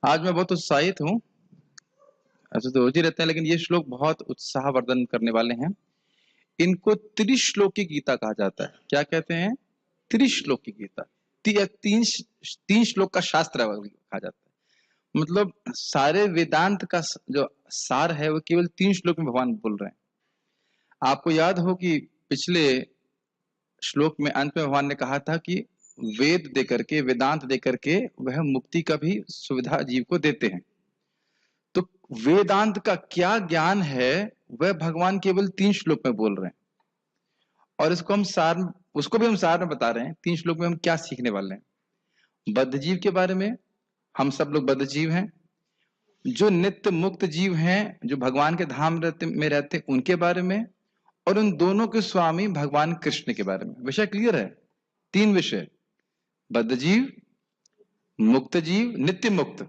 आज मैं बहुत उत्साहित हूँ। ऐसे तो रोज ही रहते हैं, लेकिन ये श्लोक बहुत उत्साहवर्धन करने वाले हैं। इनको त्रिश्लोकी गीता कहा जाता है। क्या कहते हैं? त्रिश्लोकी गीता। तीन तीन श्लोक का शास्त्र कहा जाता है। मतलब सारे वेदांत का जो सार है वो केवल 3 श्लोक में भगवान बोल रहे हैं। आपको याद हो कि पिछले श्लोक में अंत में भगवान ने कहा था कि वेद देकर के, वेदांत देकर के वह मुक्ति का भी सुविधा जीव को देते हैं। तो वेदांत का क्या ज्ञान है वह भगवान केवल 3 श्लोक में बोल रहे हैं, और उसको भी हम सार में बता रहे हैं। 3 श्लोक में हम क्या सीखने वाले हैं? बद्ध जीव के बारे में, हम सब लोग बद्ध जीव हैं। जो नित्य मुक्त जीव हैं, जो भगवान के धाम में रहते उनके बारे में, और उन दोनों के स्वामी भगवान कृष्ण के बारे में। विषय क्लियर है? 3 विषय: बद्ध जीव, मुक्त जीव, नित्य मुक्त,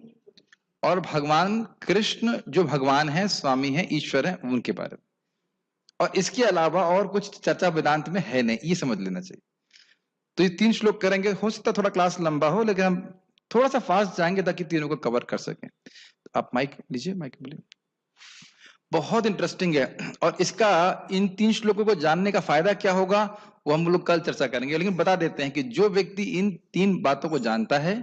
और भगवान कृष्ण जो भगवान है, स्वामी है, ईश्वर है, उनके बारे में। और इसके अलावा और कुछ चर्चा वेदांत में है नहीं, ये समझ लेना चाहिए। तो ये 3 श्लोक करेंगे। हो सकता है थोड़ा क्लास लंबा हो, लेकिन हम थोड़ा सा फास्ट जाएंगे ताकि तीनों को कवर कर सकें। तो आप माइक लीजिए, माइक बोलिए। बहुत इंटरेस्टिंग है, और इसका इन 3 श्लोकों को जानने का फायदा क्या होगा वो हम लोग कल चर्चा करेंगे। लेकिन बता देते हैं कि जो व्यक्ति इन 3 बातों को जानता है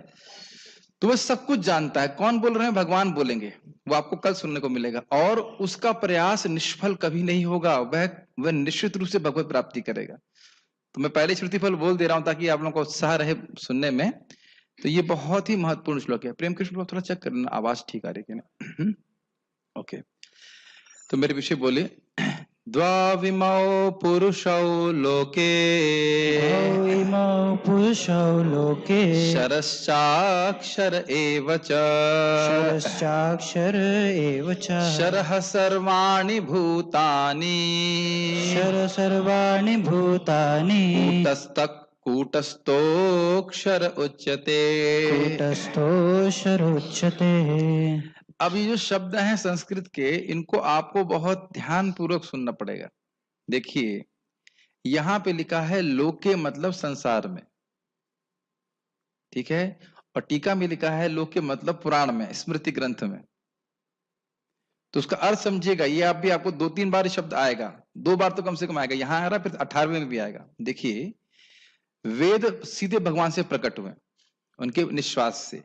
तो वह सब कुछ जानता है। कौन बोल रहे हैं? भगवान बोलेंगे। वो आपको कल सुनने को मिलेगा, और उसका प्रयास निष्फल कभी नहीं होगा। वह निश्चित रूप से भगवत प्राप्ति करेगा। तो मैं पहले श्रुति फल बोल दे रहा हूं ताकि आप लोगों को उत्साह रहे सुनने में। तो ये बहुत ही महत्वपूर्ण श्लोक है। प्रेम कृष्ण थोड़ा चेक करना, आवाज ठीक आ रही है ना? ओके, तो मेरे विषय बोले। द्वाविमौ पुरुषौ लोके, द्वाविमौ पुरुषौ लोके, शरश्चाक्षर एव च, शरश्चाक्षर एव च, शरः सर्वाणि भूतानि, शर सर्वाणि भूतानि, कूटस्थोऽक्षर उच्यते। कूटस्थोऽक्षर उच्यते। अब ये जो शब्द हैं संस्कृत के, इनको आपको बहुत ध्यान पूर्वक सुनना पड़ेगा। देखिए, यहां पे लिखा है लोके मतलब संसार में, ठीक है, और टीका में लिखा है लोके मतलब पुराण में, स्मृति ग्रंथ में। तो उसका अर्थ समझिएगा। ये आप भी, आपको 2-3 बार शब्द आएगा, 2 बार तो कम से कम आएगा। यहां आ रहा, फिर 18वें में भी आएगा। देखिए, वेद सीधे भगवान से प्रकट हुए, उनके निश्वास से,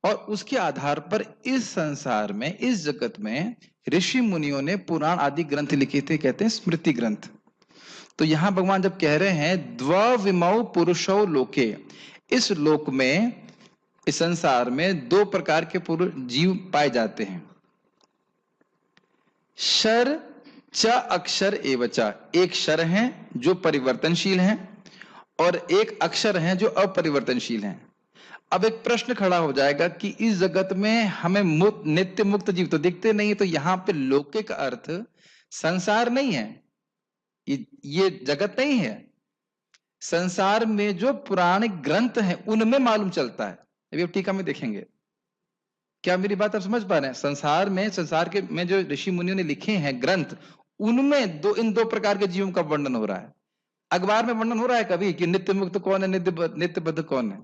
और उसके आधार पर इस संसार में, इस जगत में ऋषि मुनियों ने पुराण आदि ग्रंथ लिखे थे, कहते हैं स्मृति ग्रंथ। तो यहां भगवान जब कह रहे हैं द्वविमौ पुरुषौ लोके, इस लोक में, इस संसार में 2 प्रकार के पुरुष जीव पाए जाते हैं। शर च अक्षर एवचा, एक शर हैं जो परिवर्तनशील हैं, और एक अक्षर हैं जो अपरिवर्तनशील हैं। अब एक प्रश्न खड़ा हो जाएगा कि इस जगत में हमें नित्य मुक्त जीव तो दिखते नहीं, तो यहां पे लोके का अर्थ संसार नहीं है, ये जगत नहीं है। संसार में जो पुराणिक ग्रंथ हैं उनमें मालूम चलता है। अभी आप टीका में देखेंगे। क्या मेरी बात आप समझ पा रहे हैं? संसार में, संसार के में जो ऋषि मुनियों ने लिखे हैं ग्रंथ, उनमें इन दो प्रकार के जीवों का वर्णन हो रहा है। अखबार में वर्णन हो रहा है कभी कि नित्य मुक्त कौन है, नित्य बद्ध कौन है?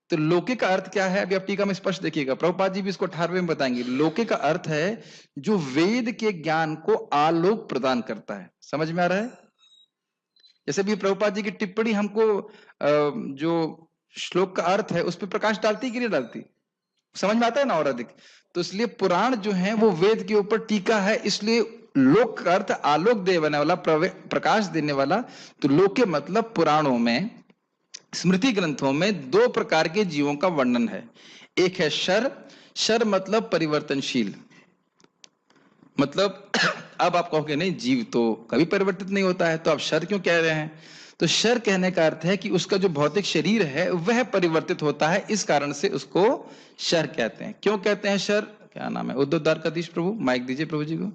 तो लोके का अर्थ क्या है? अभी आप टीका में स्पष्ट देखिएगा। प्रभुपाद जी भी इसको 18वें में बताएंगे। लोके का अर्थ है जो वेद के ज्ञान को आलोक प्रदान करता है। समझ में आ रहा है? जैसे भी प्रभुपाद जी की टिप्पणी हमको जो श्लोक का अर्थ है उस पर प्रकाश डालती कि नहीं डालती? समझ में आता है ना और अधिक? तो इसलिए पुराण जो है वो वेद के ऊपर टीका है, इसलिए लोक का अर्थ आलोक देने वाला, प्रकाश देने वाला। तो लोके मतलब पुराणों में, स्मृति ग्रंथों में 2 प्रकार के जीवों का वर्णन है। एक है शर, शर मतलब परिवर्तनशील। मतलब अब आप कहोगे नहीं, जीव तो कभी परिवर्तित नहीं होता है, तो आप शर क्यों कह रहे हैं? तो शर कहने का अर्थ है कि उसका जो भौतिक शरीर है वह परिवर्तित होता है, इस कारण से उसको शर कहते हैं। क्यों कहते हैं शर? क्या नाम है? उद्धव द्वारकाधीश प्रभु, माइक दीजिए प्रभु जी को।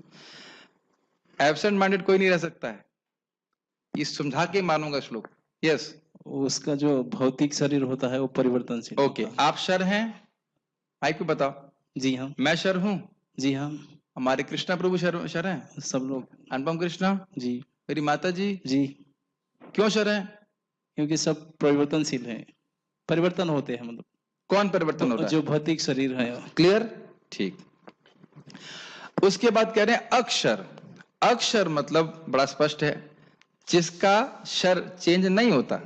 एब्सेंट माइंडेड कोई नहीं रह सकता है, ये समझा के मानूंगा श्लोक। यस, उसका जो भौतिक शरीर होता है वो परिवर्तनशील ओके। आप शर हैं? माइक पे बताओ। जी हाँ। मैं शर हूं? जी हाँ। हमारे कृष्णा प्रभु शर हैं? सब लोग। अनुपम कृष्णा जी। मेरी माता जी जी। क्यों शर हैं? क्योंकि सब परिवर्तनशील है, परिवर्तन होते हैं। मतलब कौन परिवर्तन हो रहा है? जो भौतिक शरीर है। क्लियर? ठीक। उसके बाद कह रहे हैं अक्षर। अक्षर मतलब बड़ा स्पष्ट है, जिसका शर चेंज नहीं होता।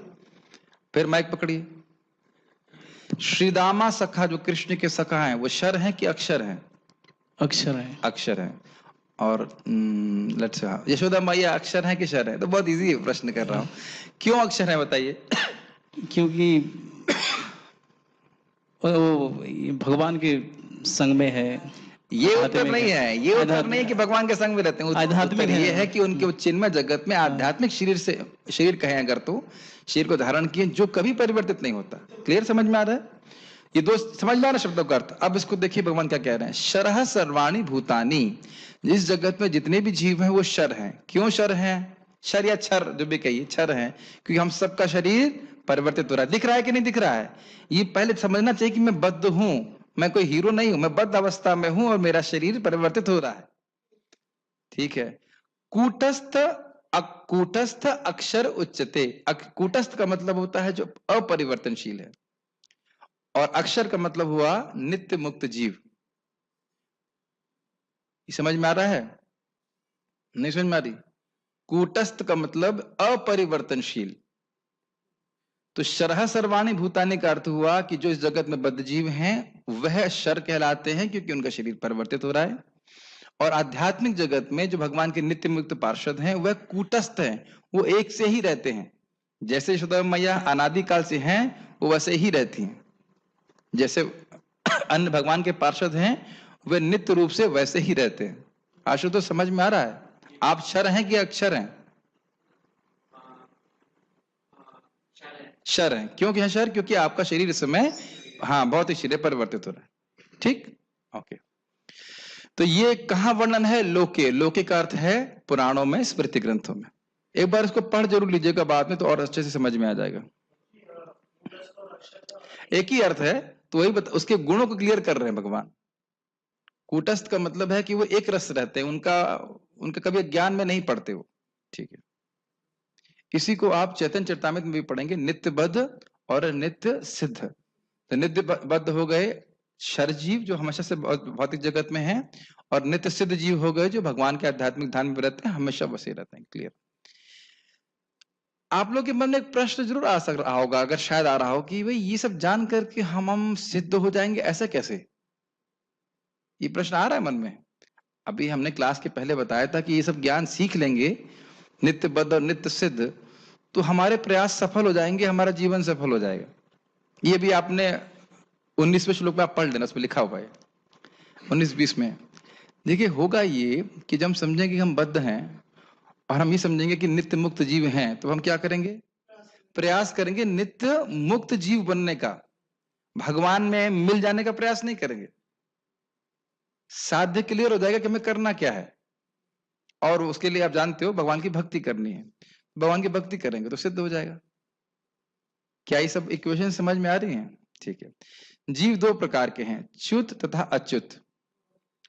फिर माइक पकड़िए। श्रीदामा सखा, जो कृष्ण के सखा हैं, वो शर हैं कि अक्षर हैं? अक्षर है। अक्षर हैं। और लेट्स यशोदा मैया अक्षर हैं कि शर हैं? तो बहुत इजी प्रश्न कर रहा हूं, क्यों अक्षर हैं बताइए? क्योंकि वो भगवान के संग में है। ये उत्तर नहीं है, ये उत्तर नहीं है कि भगवान के संग में रहते हैं। आध्यात्मिक ये है कि उनके चिन्मय जगत में आध्यात्मिक शरीर कहें अगर, तो शरीर को धारण किए जो कभी परिवर्तित नहीं होता। क्लियर? समझ में आ रहा है? ये दो समझ में आ रहा शब्दों का अर्थ। अब इसको देखिए भगवान क्या कह रहे हैं। शरह सर्वाणी भूतानी, जिस जगत में जितने भी जीव हैं वो शर हैं। क्यों शर हैं? शर या छर, जो भी कहिए, छर हैं क्योंकि हम सबका शरीर परिवर्तित हो रहा है। दिख रहा है कि नहीं दिख रहा है? ये पहले समझना चाहिए कि मैं बद्ध हूं, मैं कोई हीरो नहीं हूं, मैं बद्ध अवस्था में हूं और मेरा शरीर परिवर्तित हो रहा है। ठीक है। कूटस्थ कूटस्थ अक्षर उच्चते। कूटस्थ का मतलब होता है जो अपरिवर्तनशील है, और अक्षर का मतलब हुआ नित्य मुक्त जीव। ये समझ में आ रहा है? नहीं समझ में आ रही? कूटस्थ का मतलब अपरिवर्तनशील। तो शरह सर्वाणी भूतानी का अर्थ हुआ कि जो इस जगत में बद्ध जीव हैं वह शर कहलाते हैं, क्योंकि उनका शरीर परिवर्तित हो रहा है। और आध्यात्मिक जगत में जो भगवान के नित्य मुक्त पार्षद हैं वह कूटस्थ हैं, वो एक से ही रहते हैं। जैसे यशोदा मैया अनादिकाल से हैं वो वैसे ही रहती हैं। जैसे अन्य भगवान के पार्षद हैं वे नित्य रूप से वैसे ही रहते हैं। आशु तो समझ में आ रहा है? आप शर हैं कि अक्षर हैं? शर हैं। क्यों क्या शर? क्योंकि आपका शरीर इस समय बहुत ही शरीर परिवर्तित हो रहा है। ठीक, ओके। तो ये कहां वर्णन है? लोके। लोके का अर्थ है पुराणों में, स्मृति ग्रंथों में। एक बार इसको पढ़ जरूर लीजिएगा बाद में, तो और अच्छे से समझ में आ जाएगा। एक ही अर्थ है, तो वही उसके गुणों को क्लियर कर रहे हैं भगवान। कूटस्थ का मतलब है कि वो एक रस रहते हैं, उनका कभी ज्ञान में नहीं पड़ते वो। ठीक है। इसी को आप चैतन्य चरितामृत में भी पढ़ेंगे, नित्य बद्ध और नित्य सिद्ध। तो नित्य बद्ध हो गए शर जीव जो हमेशा से भौतिक जगत में हैं, और नित्य सिद्ध जीव हो गए जो भगवान के आध्यात्मिक धाम में रहते हैं, हमेशा बसे रहते हैं। क्लियर? आप लोग के मन में एक प्रश्न जरूर आ रहा होगा, अगर शायद आ रहा हो, कि भाई ये सब जान करके हम सिद्ध हो जाएंगे, ऐसा कैसे? ये प्रश्न आ रहा है मन में? अभी हमने क्लास के पहले बताया था कि ये सब ज्ञान सीख लेंगे, नित्य बद्ध और नित्य सिद्ध, तो हमारे प्रयास सफल हो जाएंगे, हमारा जीवन सफल हो जाएगा। ये भी आपने 19वें श्लोक में आप पढ़ लेना, उसमें लिखा हुआ है 19-20 में। देखिए होगा ये कि जब हम समझेंगे कि हम बद्ध हैं और हम ये समझेंगे कि नित्य मुक्त जीव हैं, तो हम क्या करेंगे? प्रयास करेंगे नित्य मुक्त जीव बनने का, भगवान में मिल जाने का प्रयास नहीं करेंगे। साध्य क्लियर हो जाएगा कि हमें करना क्या है, और उसके लिए आप जानते हो भगवान की भक्ति करनी है। भगवान की भक्ति करेंगे तो सिद्ध हो जाएगा। क्या ये सब इक्वेशन समझ में आ रही हैं? ठीक है। जीव दो प्रकार के हैं, च्युत तथा अच्युत।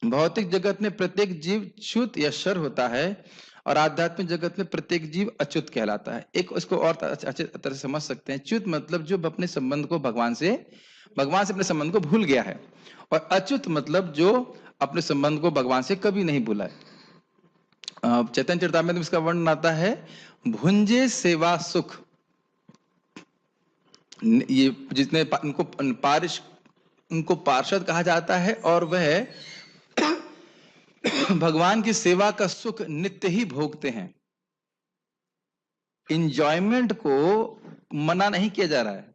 भौतिक जगत में प्रत्येक जीव च्युत या शर होता है, और आध्यात्मिक जगत में प्रत्येक जीव अच्युत कहलाता है। एक इसको और अच्छे तरह से समझ सकते हैं। च्युत मतलब जो अपने संबंध को भगवान से अपने संबंध को भूल गया है, और अच्युत मतलब जो अपने संबंध को भगवान से कभी नहीं भूला है। चैतन्य चरितामृत में इसका वर्णन आता है, भुंजे सेवा सुख। ये जितने उनको पार्षद कहा जाता है, और वह भगवान की सेवा का सुख नित्य ही भोगते हैं। इंजॉयमेंट को मना नहीं किया जा रहा है,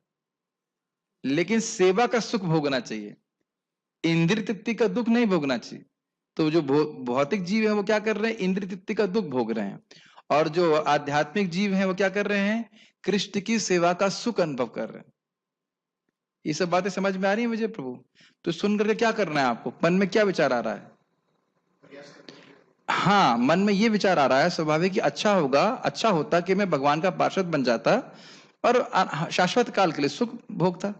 लेकिन सेवा का सुख भोगना चाहिए, इंद्रिय तृप्ति का दुख नहीं भोगना चाहिए। तो जो भौतिक जीव है वो क्या कर रहे हैं? इंद्रिय तृप्ति का दुख भोग रहे हैं। और जो आध्यात्मिक जीव हैं वो क्या कर रहे हैं? कृष्ण की सेवा का सुख अनुभव कर रहे हैं। ये सब बातें समझ में आ रही है मुझे प्रभु? तो सुन करके क्या करना है आपको? मन में क्या विचार आ रहा है? हाँ, मन में ये विचार आ रहा है स्वाभाविक कि अच्छा होता कि मैं भगवान का पार्षद बन जाता और शाश्वत काल के लिए सुख भोगता।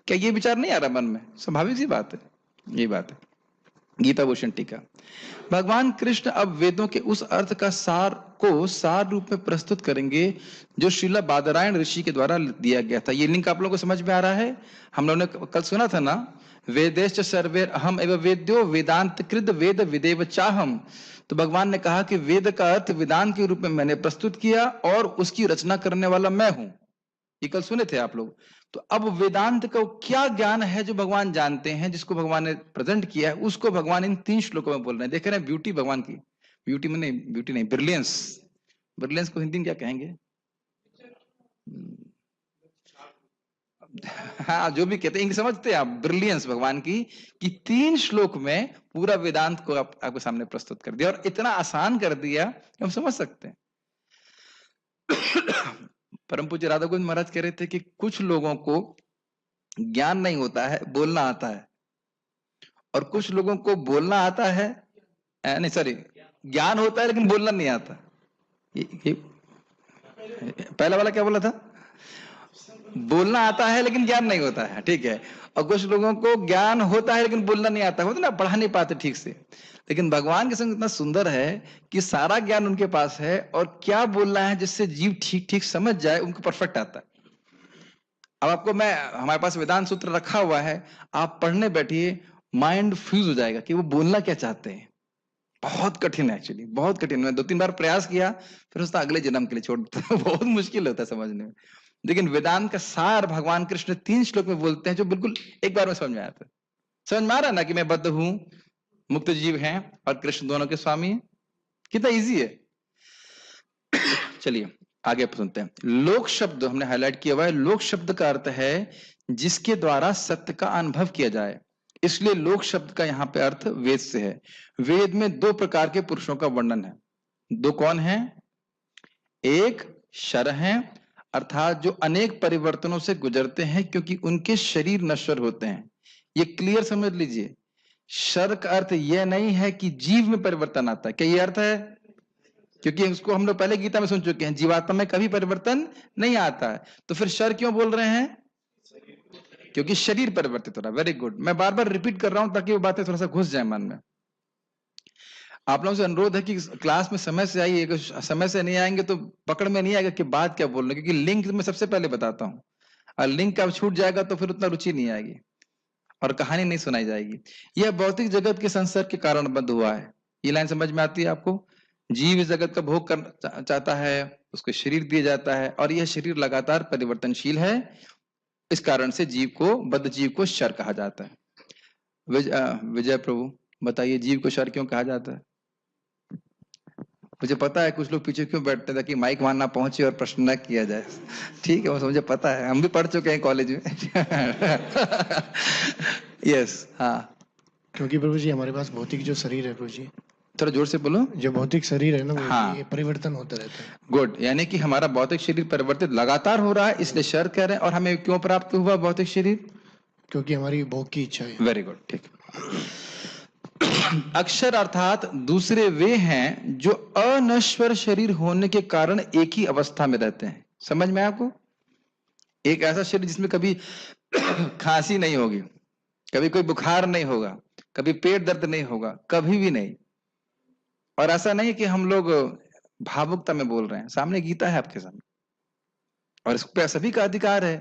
क्या ये विचार नहीं आ रहा मन में? स्वाभाविक सी बात है, ये बात है। गीता भूषण टीका। भगवान कृष्ण अब वेदों के उस अर्थ का सार रूप में प्रस्तुत करेंगे जो श्रीला बादरायण ऋषि के द्वारा दिया गया था। ये लिंक आप लोगों को समझ में आ रहा है? हम लोगों ने कल सुना था ना, वेदेश्च सर्वे अहम एवं वेद्यो वेदांत कृद वेद विदेव चाहम। तो भगवान ने कहा कि वेद का अर्थ वेदांत के रूप में मैंने प्रस्तुत किया और उसकी रचना करने वाला मैं हूं। ये कल सुने थे आप लोग। तो अब वेदांत का क्या ज्ञान है जो भगवान जानते हैं, जिसको भगवान ने प्रेजेंट किया है, उसको भगवान इन 3 श्लोकों में बोल रहे हैं। देख रहे हैं ब्यूटी भगवान की, ब्यूटी में नहीं, ब्यूटी नहीं, ब्रिलियंस। ब्रिलियंस को हिंदी में क्या कहेंगे? हाँ, जो भी कहते हैं समझते हैं आप, ब्रिलियंस भगवान की, कि 3 श्लोक में पूरा वेदांत को आपके सामने प्रस्तुत कर दिया और इतना आसान कर दिया कि हम समझ सकते हैं। परम पूज्य राधा गोविंद महाराज कह रहे थे कि कुछ लोगों को ज्ञान नहीं होता है, बोलना आता है, और कुछ लोगों को बोलना आता है, नहीं सॉरी, ज्ञान होता है लेकिन बोलना नहीं आता। ये पहला वाला क्या बोला था? बोलना आता है लेकिन ज्ञान नहीं होता है, ठीक है। और कुछ लोगों को ज्ञान होता है लेकिन बोलना नहीं आता, होता ना, पढ़ा नहीं पाते ठीक से। लेकिन भगवान के संग इतना सुंदर है कि सारा ज्ञान उनके पास है, और क्या बोलना है जिससे जीव ठीक ठीक समझ जाए, उनको परफेक्ट आता है। अब आपको हमारे पास वेदांत सूत्र रखा हुआ है, आप पढ़ने बैठिए, माइंड फ्यूज हो जाएगा कि वो बोलना क्या चाहते हैं। बहुत कठिन है एक्चुअली, बहुत कठिन। मैं 2-3 बार प्रयास किया, फिर उसका अगले जन्म के लिए छोड़ देता। बहुत मुश्किल होता है समझने में। लेकिन वेदांत का सार भगवान कृष्ण 3 श्लोक में बोलते हैं, जो बिल्कुल एक बार में समझ में आता है। समझ में आ रहा है ना कि मैं बद्ध हूं, मुक्त जीव हैं, और कृष्ण दोनों के स्वामी हैं। कितना इजी है। चलिए आगे सुनते हैं। लोक शब्द हमने हाईलाइट किया हुआ है। लोक शब्द का अर्थ है जिसके द्वारा सत्य का अनुभव किया जाए, इसलिए लोक शब्द का यहाँ पे अर्थ वेद से है। वेद में 2 प्रकार के पुरुषों का वर्णन है। 2 कौन है? एक शर हैं, अर्थात जो अनेक परिवर्तनों से गुजरते हैं क्योंकि उनके शरीर नश्वर होते हैं। ये क्लियर समझ लीजिए। शर का अर्थ यह नहीं है कि जीव में परिवर्तन आता है। क्या ये अर्थ है? क्योंकि उसको हम लोग पहले गीता में सुन चुके हैं, जीवात्मा में कभी परिवर्तन नहीं आता है। तो फिर शर क्यों बोल रहे हैं? क्योंकि शरीर परिवर्तित हो रहा है। Very good. मैं बार बार रिपीट कर रहा हूं ताकि वो बातें थोड़ा सा घुस जाए मन में। आप लोगों से अनुरोध है कि क्लास में समय से आइए, अगर समय से नहीं आएंगे तो पकड़ में नहीं आएगा कि बात क्या बोल रहे, क्योंकि लिंक मैं सबसे पहले बताता हूँ, और लिंक का छूट जाएगा तो फिर उतना रुचि नहीं आएगी और कहानी नहीं सुनाई जाएगी। यह भौतिक जगत के संसर्ग के कारण बंद हुआ है। ये लाइन समझ में आती है आपको? जीव इस जगत का भोग करना चाहता है, उसको शरीर दिया जाता है, और यह शरीर लगातार परिवर्तनशील है। इस कारण से जीव को, बद्ध जीव को शर कहा जाता है। विजय प्रभु बताइए, जीव को शर क्यों कहा जाता है? मुझे पता है कुछ लोग पीछे क्यों बैठते हैं ताकि माइक वहां ना पहुंचे और प्रश्न न किया जाए। ठीक है, वो मुझे पता है, हम भी पढ़ चुके हैं कॉलेज में। यस, हाँ। क्योंकि प्रभु जी हमारे पास भौतिक जो शरीर है प्रभु जी, थोड़ा जोर से बोलो। जो भौतिक शरीर है ना वो, हाँ, ये परिवर्तन होता रहता है। गुड। यानी कि हमारा भौतिक शरीर परिवर्तित लगातार हो रहा है, इसलिए शर कह रहे हैं। और हमें क्यों प्राप्त हुआ भौतिक शरीर? क्योंकि हमारी भोग की इच्छा है। वेरी गुड, ठीक। अक्षर अर्थात दूसरे वे हैं जो अनश्वर शरीर होने के कारण एक ही अवस्था में रहते हैं। समझ में आपको? एक ऐसा शरीर जिसमें कभी खांसी नहीं होगी, कभी कोई बुखार नहीं होगा, कभी पेट दर्द नहीं होगा, कभी भी नहीं। और ऐसा नहीं कि हम लोग भावुकता में बोल रहे हैं, सामने गीता है आपके सामने, और इस पे सभी का अधिकार है,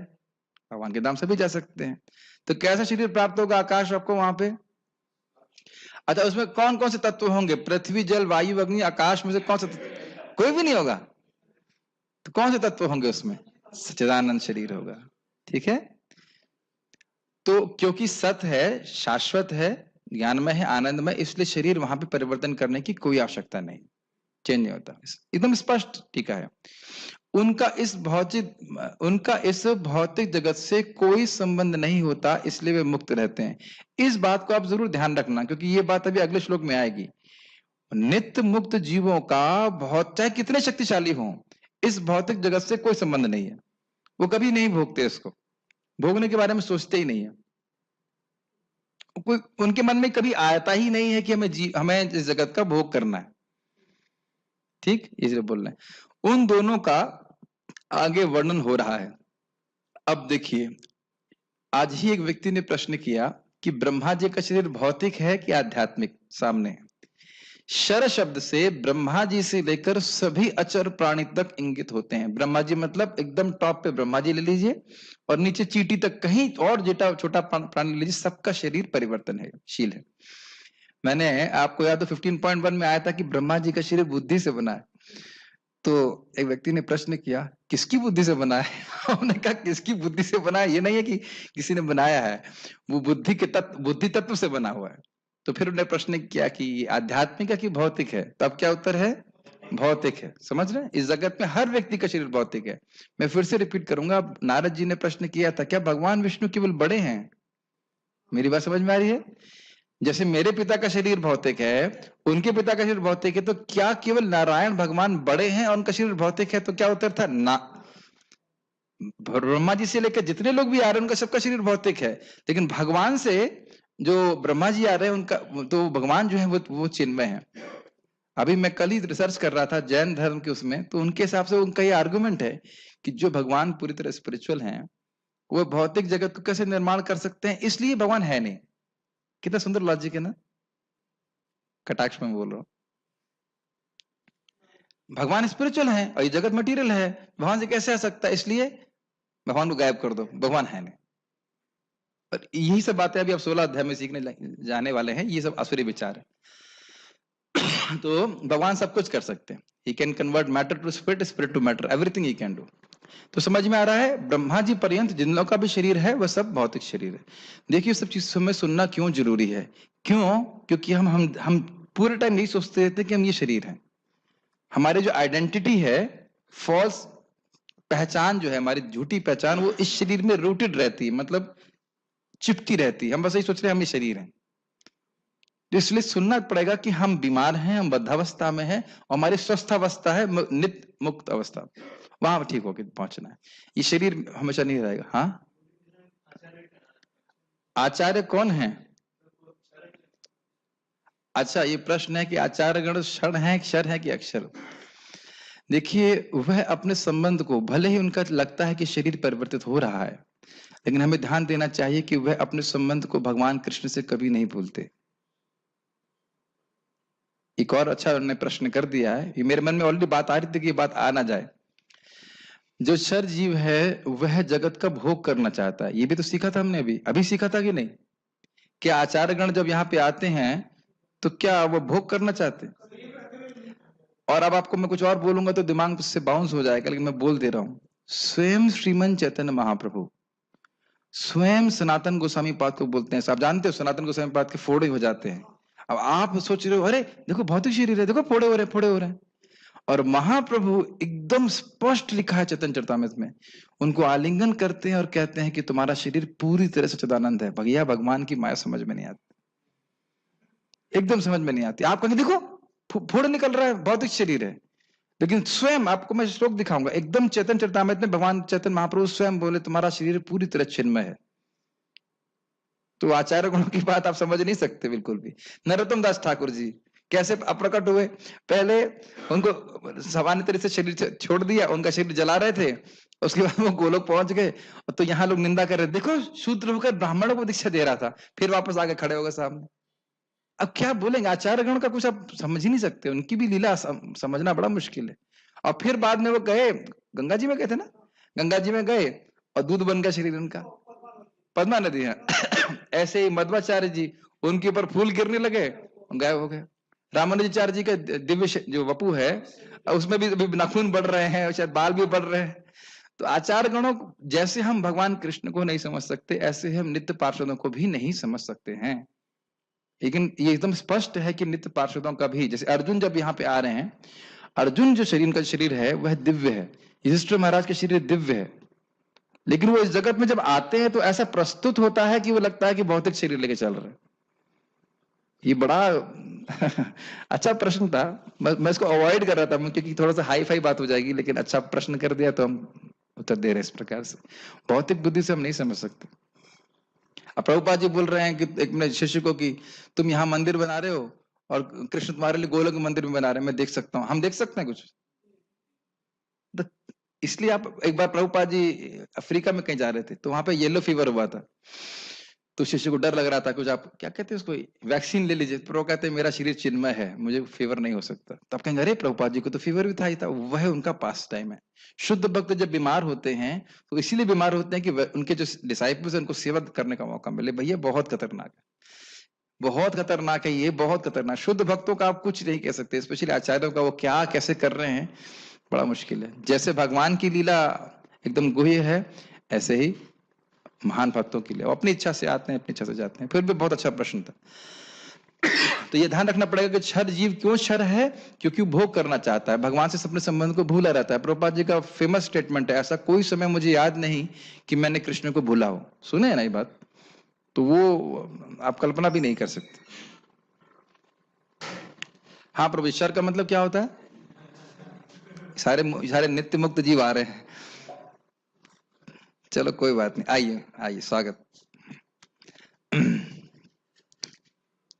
भगवान के नाम सभी जा सकते हैं। तो कैसा शरीर प्राप्त होगा आकाश आपको वहां पे? अच्छा, उसमें कौन कौन से तत्व होंगे? पृथ्वी, जल, वायु, अग्नि, आकाश में से कौन सा तत्व? कोई भी नहीं होगा। तो कौन से तत्व होंगे उसमें? सच्चिदानंद शरीर होगा। ठीक है। तो क्योंकि सत है, शाश्वत है, ज्ञानमय है, आनंदमय, इसलिए शरीर वहां पे परिवर्तन करने की कोई आवश्यकता नहीं, चेंज नहीं होता। एकदम स्पष्ट टीका है। उनका इस भौतिक जगत से कोई संबंध नहीं होता, इसलिए वे मुक्त रहते हैं। इस बात को आप जरूर ध्यान रखना, क्योंकि ये बात अभी अगले श्लोक में आएगी। नित्य मुक्त जीवों का चाहे कितने शक्तिशाली हों, इस भौतिक जगत से कोई संबंध नहीं है। वो कभी नहीं भोगते, इसको भोगने के बारे में सोचते ही नहीं है। कोई उनके मन में कभी आता ही नहीं है कि हमें इस जगत का भोग करना है। ठीक, इसलिए बोल रहे हैं। उन दोनों का आगे वर्णन हो रहा है। अब देखिए, आज ही एक व्यक्ति ने प्रश्न किया कि ब्रह्मा जी का शरीर भौतिक है कि आध्यात्मिक? सामने है। शर शब्द से ब्रह्मा जी से लेकर सभी अचर प्राणी तक इंगित होते हैं। ब्रह्मा जी मतलब एकदम टॉप पे ब्रह्मा जी ले लीजिए, और नीचे चींटी तक कहीं और जेटा छोटा प्राणी ले लीजिए, सबका शरीर परिवर्तनशील है। मैंने आपको याद हो 15.1 में आया था कि ब्रह्मा जी का शरीर बुद्धि से बना है। तो एक व्यक्ति ने प्रश्न किया, किसकी बुद्धि से बना है? हमने कहा किसकी बुद्धि से बना है, ये नहीं है कि किसी ने बनाया है, वो बुद्धि तत्व से बना हुआ है। तो फिर उन्होंने प्रश्न किया कि आध्यात्मिक है कि भौतिक है? तब क्या उत्तर है? भौतिक है। समझ रहे हैं? इस जगत में हर व्यक्ति का शरीर भौतिक है। मैं फिर से रिपीट करूंगा, नारद जी ने प्रश्न किया था, क्या भगवान विष्णु केवल बड़े हैं? मेरी बात समझ में आ रही है? जैसे मेरे पिता का शरीर भौतिक है, उनके पिता का शरीर भौतिक है, तो क्या केवल नारायण भगवान बड़े हैं और उनका शरीर भौतिक है? तो क्या उत्तर था? ना। ब्रह्मा जी से लेकर जितने लोग भी आ रहे हैं उनका सबका शरीर भौतिक है, लेकिन भगवान से जो ब्रह्मा जी आ रहे हैं उनका, तो भगवान जो है वो चिन्मय है। अभी मैं कल ही रिसर्च कर रहा था जैन धर्म के उसमें, तो उनके हिसाब से उनका ये आर्गुमेंट है कि जो भगवान पूरी तरह स्पिरिचुअल हैं, वो भौतिक जगत को कैसे निर्माण कर सकते हैं, इसलिए भगवान है नहीं। कितना सुंदर लॉजिक है ना, कटाक्ष में बोल रहा हूं। भगवान स्पिरिचुअल है और ये जगत मटेरियल है, भगवान से कैसे आ सकता है? इसलिए भगवान को गायब कर दो, भगवान है नहीं। और यही सब बातें अभी आप 16 अध्याय में सीखने जाने वाले हैं, ये सब आसुरी विचार है। तो भगवान सब कुछ कर सकते हैं, he can convert matter to spirit, spirit to matter, everything he can do. तो समझ में आ रहा है, ब्रह्मा जी पर्यंत जिन लोगों का भी शरीर है वह सब भौतिक शरीर है। देखिए सब चीज हमें सुनना क्यों जरूरी है? क्यों? क्योंकि हम पूरे टाइम यही सोचते रहते हैं कि हम ये शरीर हैं। हमारी जो आइडेंटिटी है, फॉल्स पहचान जो है, हमारी झूठी पहचान, वो इस शरीर में रूटेड रहती है, मतलब चिपकी रहती है। हम बस यही सोच रहे हैं हम ये शरीर हैं। तो इसलिए सुनना पड़ेगा कि हम बीमार हैं, हम बद्धावस्था में हैं, और हमारी स्वस्थ अवस्था है नित्य मुक्त अवस्था, वहां ठीक होकर पहुंचना है। ये शरीर हमेशा नहीं रहेगा। हाँ, आचार्य कौन है? अच्छा, ये प्रश्न है कि आचार्य गण क्षण है, क्षर है कि अक्षर? देखिए, वह अपने संबंध को, भले ही उनका लगता है कि शरीर परिवर्तित हो रहा है, लेकिन हमें ध्यान देना चाहिए कि वह अपने संबंध को भगवान कृष्ण से कभी नहीं भूलते। एक और अच्छा उन्होंने प्रश्न कर दिया है, ये मेरे मन में ऑलरेडी बात आ रही थी कि ये बात आ ना जाए। जो क्षर जीव है वह जगत का भोग करना चाहता है, ये भी तो सीखा था हमने, अभी सीखा था कि नहीं? क्या आचार्यगण जब यहाँ पे आते हैं तो क्या वो भोग करना चाहते? और अब आपको मैं कुछ और बोलूंगा तो दिमाग से बाउंस हो जाएगा, लेकिन मैं बोल दे रहा हूं, स्वयं श्रीमन चैतन्य महाप्रभु, स्वयं सनातन गोस्वामी पाद को बोलते हैं। आप जानते हो सनातन गोस्वामी पाद के फोड़े हो जाते हैं। अब आप सोच रहे हो, अरे देखो भौतिक शरीर है, देखो फोड़े हो रहे हैं। और महाप्रभु एकदम स्पष्ट लिखा है चैतन्य चरितामृत में, उनको आलिंगन करते हैं और कहते हैं कि तुम्हारा शरीर पूरी तरह से सच्चिदानंद है। भैया, भगवान की माया समझ में नहीं आती, एकदम समझ में नहीं आती। आप कहेंगे देखो फोड़ निकल रहा है, भौतिक शरीर है, लेकिन स्वयं आपको मैं श्लोक दिखाऊंगा, एकदम चैतन्य चरितामृत में भगवान चैतन्य महाप्रभु स्वयं बोले तुम्हारा शरीर पूरी तरह चिन्मय है। तो आचार्य गुणों की बात आप समझ नहीं सकते बिल्कुल भी। नरोत्तम दास ठाकुर जी कैसे अप्रकट हुए? पहले उनको सामान्य तरह से शरीर छोड़ दिया, उनका शरीर जला रहे थे, उसके बाद वो गोलोक पहुंच गए, तो यहाँ लोग निंदा कर रहे, देखो शूद्र होकर ब्राह्मणों को दीक्षा दे रहा था, फिर वापस आके खड़े हो गए सामने। अब क्या बोलेंगे? आचार्य गण का कुछ आप समझ ही नहीं सकते, उनकी भी लीला समझना बड़ा मुश्किल है। और फिर बाद में वो गए गंगा जी में, गए थे ना, गंगा जी में गए और दूध बन गया शरीर उनका, पद्मा नदी है। ऐसे ही मध्वाचार्य जी, उनके ऊपर फूल गिरने लगे, गायब हो गए। रामानुजाचार्य जी का दिव्य जो वपु है, उसमें भी नाखून बढ़ रहे हैं, शायद बाल भी बढ़ रहे हैं। तो आचार्य गणों, जैसे हम भगवान कृष्ण को नहीं समझ सकते, ऐसे हम नित्य पार्षदों को भी नहीं समझ सकते हैं। लेकिन ये एकदम स्पष्ट है कि नित्य पार्षदों का भी, जैसे अर्जुन जब यहाँ पे आ रहे हैं, अर्जुन जो शरीर का शरीर है वह दिव्य है, युधिष्ठिर महाराज का शरीर दिव्य है, लेकिन वो इस जगत में जब आते हैं तो ऐसा प्रस्तुत होता है कि वो लगता है कि भौतिक शरीर लेके चल रहे हैं। ये बड़ा अच्छा प्रश्न था, मैं इसको अवॉइड कर रहा था क्योंकि थोड़ा सा हाई फाई बात हो जाएगी, लेकिन अच्छा प्रश्न कर दिया तो हम उत्तर दे रहे हैं इस प्रकार से। भौतिक बुद्धि से हम नहीं समझ सकते। अब प्रभुपाद जी बोल रहे हैं कि एक मेरे शिष्य को कि तुम यहाँ मंदिर बना रहे हो और कृष्ण तुम्हारे लिए गोलोक मंदिर में बना रहे हैं, मैं देख सकता हूँ। हम देख सकते हैं कुछ? इसलिए आप एक बार प्रभुपाद जी अफ्रीका में कहीं जा रहे थे, तो वहां पे येलो फीवर हुआ था, तो शिष्य को डर लग रहा था, कुछ आप क्या कहते हैं उसको, वैक्सीन ले लीजिए। प्रभु कहते हैं मेरा शरीर चिन्मय है, मुझे फीवर नहीं हो सकता। तब कहेंगे अरे प्रभुपाद जी को तो फीवर भी था ही था। वह उनका पास टाइम है। शुद्ध भक्त जब बीमार होते हैं तो इसीलिए बीमार होते हैं कि उनके जो डिसाइपल्स हैं उनको सेवा करने का मौका मिले। भैया बहुत खतरनाक है, बहुत खतरनाक है ये, बहुत खतरनाक। शुद्ध भक्तों का आप कुछ नहीं कह सकते, स्पेशली आचार्यों का वो क्या कैसे कर रहे हैं, बड़ा मुश्किल है। जैसे भगवान की लीला एकदम गुह्य है, ऐसे ही महान भक्तों के लिए अपनी इच्छा से आते हैं, अपनी इच्छा से जाते हैं। फिर भी बहुत अच्छा प्रश्न था। तो ये ध्यान रखना पड़ेगा कि क्षर जीव क्यों क्षर है, क्योंकि वो भोग करना चाहता है, भगवान से अपने संबंध को भूला रहता है। प्रभुपाद जी का फेमस स्टेटमेंट है, ऐसा कोई समय मुझे याद नहीं कि मैंने कृष्ण को भूला हो। सुने है ना ये बात, तो वो आप कल्पना भी नहीं कर सकते। हाँ प्रभु, ईश्वर का मतलब क्या होता है? सारे नित्य मुक्त जीव आ रहे हैं। चलो कोई बात नहीं, आइए आइए, स्वागत।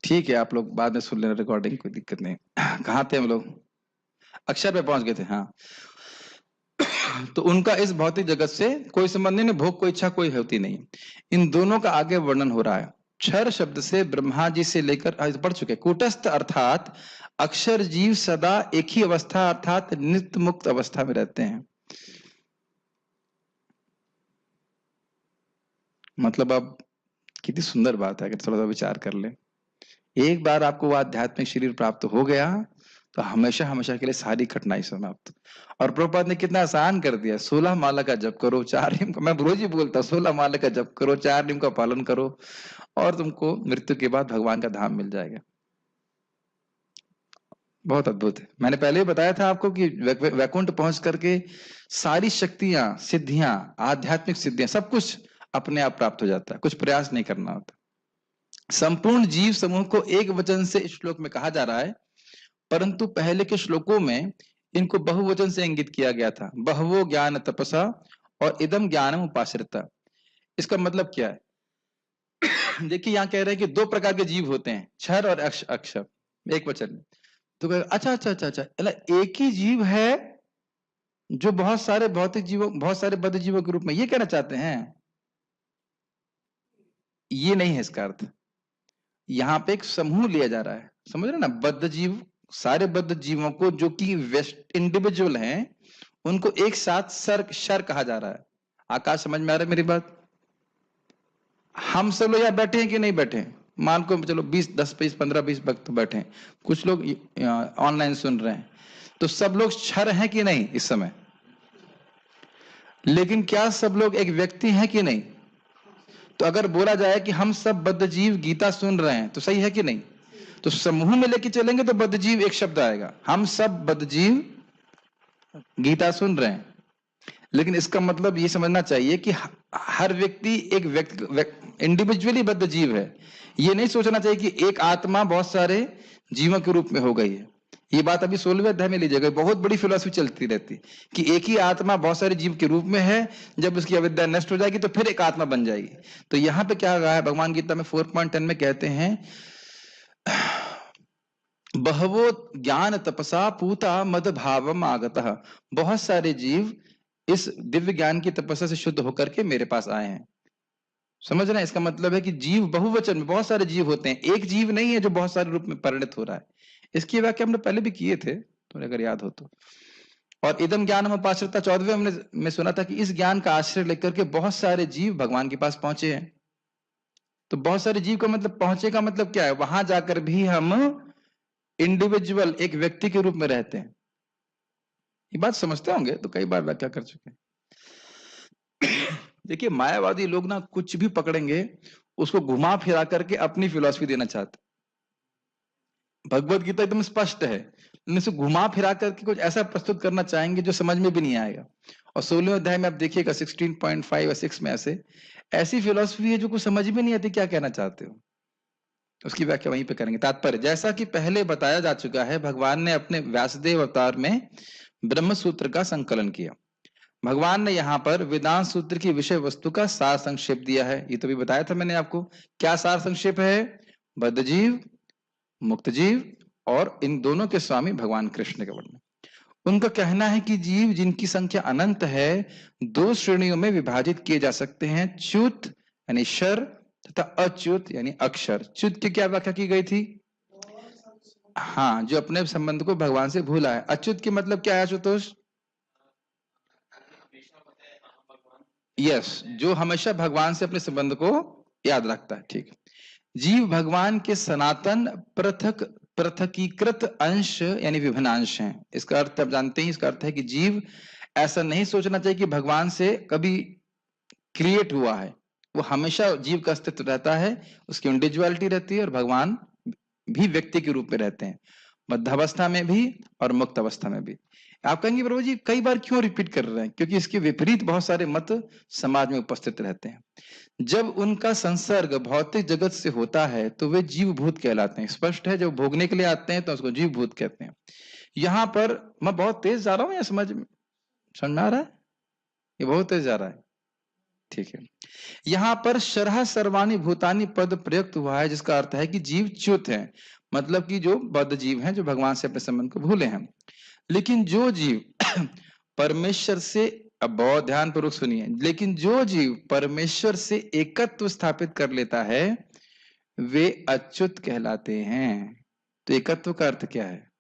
ठीक है, आप लोग बाद में सुन लेना रिकॉर्डिंग, कोई दिक्कत नहीं। कहाँ थे हम लोग? अक्षर पे पहुंच गए थे। हाँ, तो उनका इस भौतिक जगत से कोई संबंध नहीं, भोग कोई इच्छा कोई होती नहीं। इन दोनों का आगे वर्णन हो रहा है। क्षर शब्द से ब्रह्मा जी से लेकर पढ़ चुके। कूटस्थ अर्थात अक्षर जीव सदा एक ही अवस्था अर्थात नित्य मुक्त अवस्था में रहते हैं। मतलब अब कितनी सुंदर बात है, अगर थोड़ा सा विचार कर ले। एक बार आपको वो आध्यात्मिक शरीर प्राप्त हो गया तो हमेशा हमेशा के लिए सारी कठिनाई समाप्त। और प्रभुपाद ने कितना आसान कर दिया, 16 माला का जप करो, 4 नियम का, मैं रोज ही बोलता 16 माला का जप करो, 4 नियम का पालन करो, और तुमको मृत्यु के बाद भगवान का धाम मिल जाएगा। बहुत अद्भुत है। मैंने पहले ही बताया था आपको कि वैकुंठ पहुंच करके सारी शक्तियां, सिद्धियां, आध्यात्मिक सिद्धियां, सब कुछ अपने आप प्राप्त हो जाता है, कुछ प्रयास नहीं करना होता। संपूर्ण जीव समूह को एक वचन से इस श्लोक में कहा जा रहा है, परंतु पहले के श्लोकों में इनको बहुवचन से इंगित किया गया था। बहवो ज्ञान तपसा और इदम ज्ञानम उपाश्रिता। इसका मतलब क्या है? देखिए यहां कह रहे हैं कि 2 प्रकार के जीव होते हैं, क्षर और अक्षर, एक वचन में। तो अच्छा अच्छा अच्छा अच्छा, एक ही जीव है जो बहुत सारे भौतिक जीवों, बहुत सारे बद्ध जीवों के रूप में, ये कहना चाहते हैं? ये नहीं है इसका अर्थ। यहाँ पे एक समूह लिया जा रहा है, समझ रहे ना? बद्ध जीव, सारे बद्ध जीवों को जो कि वेस्ट इंडिविजुअल हैं, उनको एक साथ शर कहा जा रहा है। आकाश समझ में आ रहा है मेरी बात? हम सब लोग यहाँ बैठे हैं कि नहीं बैठे हैं? मान को चलो 20, 10, 20, 15, 20 भक्त बैठे हैं, कुछ लोग ऑनलाइन सुन रहे हैं, तो सब लोग क्षर हैं कि नहीं इस समय? लेकिन क्या सब लोग एक व्यक्ति हैं कि नहीं? तो अगर बोला जाए कि हम सब बद्ध जीव गीता सुन रहे हैं, तो सही है कि नहीं? तो समूह में लेके चलेंगे तो बद्ध जीव एक शब्द आएगा, हम सब बद्ध जीव गीता सुन रहे हैं। लेकिन इसका मतलब ये समझना चाहिए कि हर व्यक्ति एक व्यक्ति इंडिविजुअली बद्ध जीव है। ये नहीं सोचना चाहिए कि एक आत्मा बहुत सारे जीवों के रूप में हो गई है। ये बात अभी 16वें अध्याय में लीजिएगा, बहुत बड़ी फिलॉसफी चलती रहती कि एक ही आत्मा बहुत सारे जीव के रूप में है, जब उसकी अविद्या नष्ट हो जाएगी तो फिर एक आत्मा बन जाएगी। तो यहाँ पे क्या कहा है भगवान गीता में 4.10 में कहते हैं, बहवो ज्ञान तपसा पूता मद भावम आगतः। बहुत सारे जीव इस दिव्य ज्ञान की तपस्या से शुद्ध होकर के मेरे पास आए हैं। समझ रहे हैं? इसका मतलब है कि जीव बहुवचन में बहुत सारे जीव होते हैं, एक जीव नहीं है जो बहुत सारे रूप में परिणत हो रहा है। इसकी व्याख्या हमने पहले भी किए थे, तो अगर याद हो तो। और इदम ज्ञान हम उपाश्रिता 14वें में सुना था कि इस ज्ञान का आश्रय लेकर के बहुत सारे जीव भगवान के पास पहुंचे हैं। तो बहुत सारे जीव का मतलब, पहुंचे का मतलब क्या है? वहां जाकर भी हम इंडिविजुअल एक व्यक्ति के रूप में रहते हैं। ये बात समझते होंगे, तो कई बार व्याख्या कर चुके हैं। देखिए मायावादी लोग ना कुछ भी पकड़ेंगे, उसको घुमा फिरा करके अपनी फिलॉसफी देना चाहते। भगवत गीता एकदम स्पष्ट है, इनसे घुमा फिरा करके कुछ ऐसा प्रस्तुत करना चाहेंगे जो समझ में भी नहीं आएगा। और 16वें अध्याय में आप देखिएगा 16.5 और 6 में ऐसी फिलॉसफी है जो कुछ समझ में नहीं आती क्या कहना चाहते हो। उसकी व्याख्या वहीं पे करेंगे। तात्पर्य जैसा कि पहले बताया जा चुका है, भगवान ने अपने व्यासदेव अवतार में ब्रह्म सूत्र का संकलन किया। भगवान ने यहाँ पर वेदांत सूत्र की विषय वस्तु का सार संक्षेप दिया है। ये तो भी बताया था मैंने आपको। क्या सार संक्षेप है? बद्ध जीव, मुक्त जीव और इन दोनों के स्वामी भगवान कृष्ण के वर्णन। उनका कहना है कि जीव जिनकी संख्या अनंत है, 2 श्रेणियों में विभाजित किए जा सकते हैं, च्युत यानी शर तथा अच्युत यानी अक्षर। च्युत की क्या व्याख्या की गई थी? हाँ, जो अपने संबंध को भगवान से भूला है। अच्युत की मतलब क्या है आशुतोष? यस, जो हमेशा भगवान से अपने संबंध को याद रखता है। ठीक है। जीव भगवान के सनातन पृथकीकृत अंश यानी विभिन्न अंश हैं। इसका अर्थ आप जानते हैं, इसका अर्थ है कि जीव ऐसा नहीं सोचना चाहिए कि भगवान से कभी क्रिएट हुआ है। वो हमेशा जीव का अस्तित्व रहता है, उसकी इंडिविजुअलिटी रहती है, और भगवान भी व्यक्ति के रूप में रहते हैं, मध्यावस्था में भी और मुक्त अवस्था में भी। आप कहेंगे प्रभु जी कई बार क्यों रिपीट कर रहे हैं? क्योंकि इसके विपरीत बहुत सारे मत समाज में उपस्थित रहते हैं। जब उनका संसर्ग भौतिक जगत से होता है तो वे जीव भूत कहलाते हैं। स्पष्ट है, जब भोगने के लिए आते हैं तो उसको जीव भूत कहते हैं। यहाँ पर मैं बहुत तेज जा रहा हूँ या समझ में आ रहा है? ये बहुत तेज जा रहा है। ठीक है। यहाँ पर शरह सर्वाणी भूतानी पद प्रयुक्त हुआ है, जिसका अर्थ है कि जीव च्युत है, मतलब कि जो बद्ध जीव हैं, जो भगवान से अपने संबंध को भूले हैं। लेकिन जो जीव परमेश्वर से, अब बहुत ध्यान पूर्वक सुनिए, लेकिन जो जीव परमेश्वर से एकत्व स्थापित कर लेता है वे अच्युत कहलाते हैं। तो एकत्व का अर्थ क्या है?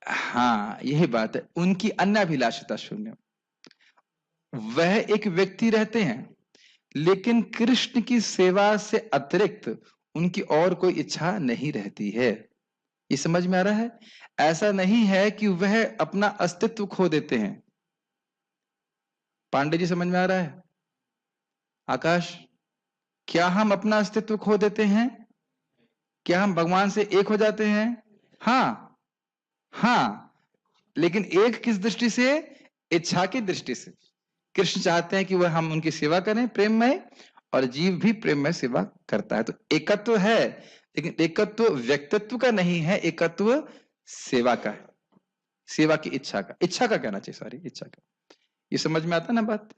हाँ, यही बात है, उनकी अन्याभिलाषिता शून्य। वह एक व्यक्ति रहते हैं, लेकिन कृष्ण की सेवा से अतिरिक्त उनकी और कोई इच्छा नहीं रहती है। ये समझ में आ रहा है? ऐसा नहीं है कि वह अपना अस्तित्व खो देते हैं। पांडे जी समझ में आ रहा है? आकाश, क्या हम अपना अस्तित्व खो देते हैं? क्या हम भगवान से एक हो जाते हैं? हाँ, हाँ, लेकिन एक किस दृष्टि से? इच्छा की दृष्टि से। कृष्ण चाहते हैं कि वह हम उनकी सेवा करें प्रेममय, और जीव भी प्रेममय सेवा करता है। तो एकत्व है, लेकिन एकत्व व्यक्तित्व का नहीं है, एकत्व सेवा का है, सेवा की इच्छा का, इच्छा का कहना चाहिए, सॉरी, इच्छा का। ये समझ में आता ना बात?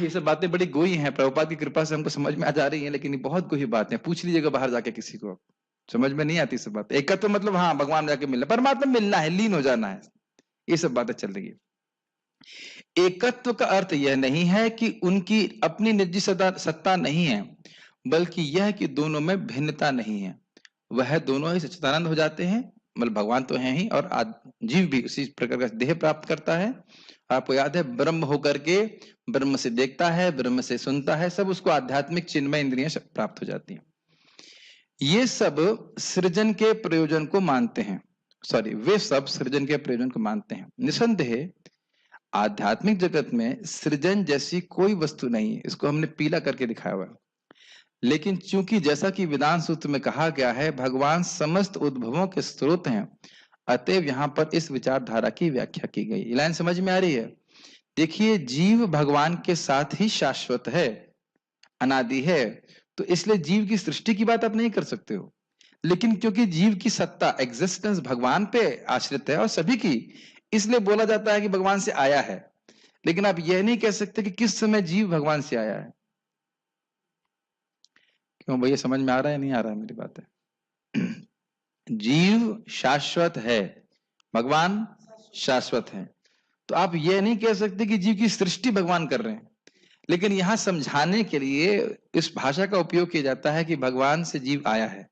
ये सब बातें बड़ी गोई हैं, प्रभुपाद की कृपा से हमको समझ में आ जा रही हैं, लेकिन ये बहुत गोई बातें। पूछ लीजिएगा बाहर जाके किसी को, समझ में नहीं आती सब बात। एकत्व मतलब हाँ, भगवान जाके मिलना, परमात्मा मिलना है, लीन हो जाना है, ये सब बातें चल रही है। एकत्व का अर्थ यह नहीं है कि उनकी अपनी निजी सत्ता नहीं है, बल्कि यह कि दोनों में भिन्नता नहीं है। वह दोनों ही सच्चिदानंद हो जाते हैं, मतलब भगवान तो है ही, और जीव भी उसी प्रकार का देह प्राप्त करता है। आपको याद है, ब्रह्म होकर के ब्रह्म से देखता है, ब्रह्म से सुनता है, सब उसको आध्यात्मिक चिन्मय इंद्रियां प्राप्त हो जाती हैं। ये सब सृजन के प्रयोजन को मानते हैं, सॉरी, वे सब सृजन के प्रयोजन को मानते हैं। निसंदेह आध्यात्मिक जगत में सृजन जैसी कोई वस्तु नहीं है, इसको हमने पीला करके दिखाया हुआ है। लेकिन चूंकि जैसा कि वेदांत सूत्र में कहा गया है, भगवान समस्त उद्भवों के स्रोत हैं, अतएव यहाँ पर इस विचारधारा की व्याख्या की गई। लाइन समझ में आ रही है? देखिए, जीव भगवान के साथ ही शाश्वत है, अनादि है, तो इसलिए जीव की सृष्टि की बात आप नहीं कर सकते हो। लेकिन क्योंकि जीव की सत्ता, एग्जिस्टेंस भगवान पे आश्रित है और सभी की, इसलिए बोला जाता है कि भगवान से आया है। लेकिन आप यह नहीं कह सकते कि किस समय जीव भगवान से आया है। क्यों भैया, समझ में आ रहा है नहीं आ रहा है मेरी बात है? जीव शाश्वत है, भगवान शाश्वत है, तो आप यह नहीं कह सकते कि जीव की सृष्टि भगवान कर रहे हैं। लेकिन यहां समझाने के लिए इस भाषा का उपयोग किया जाता है कि भगवान से जीव आया है।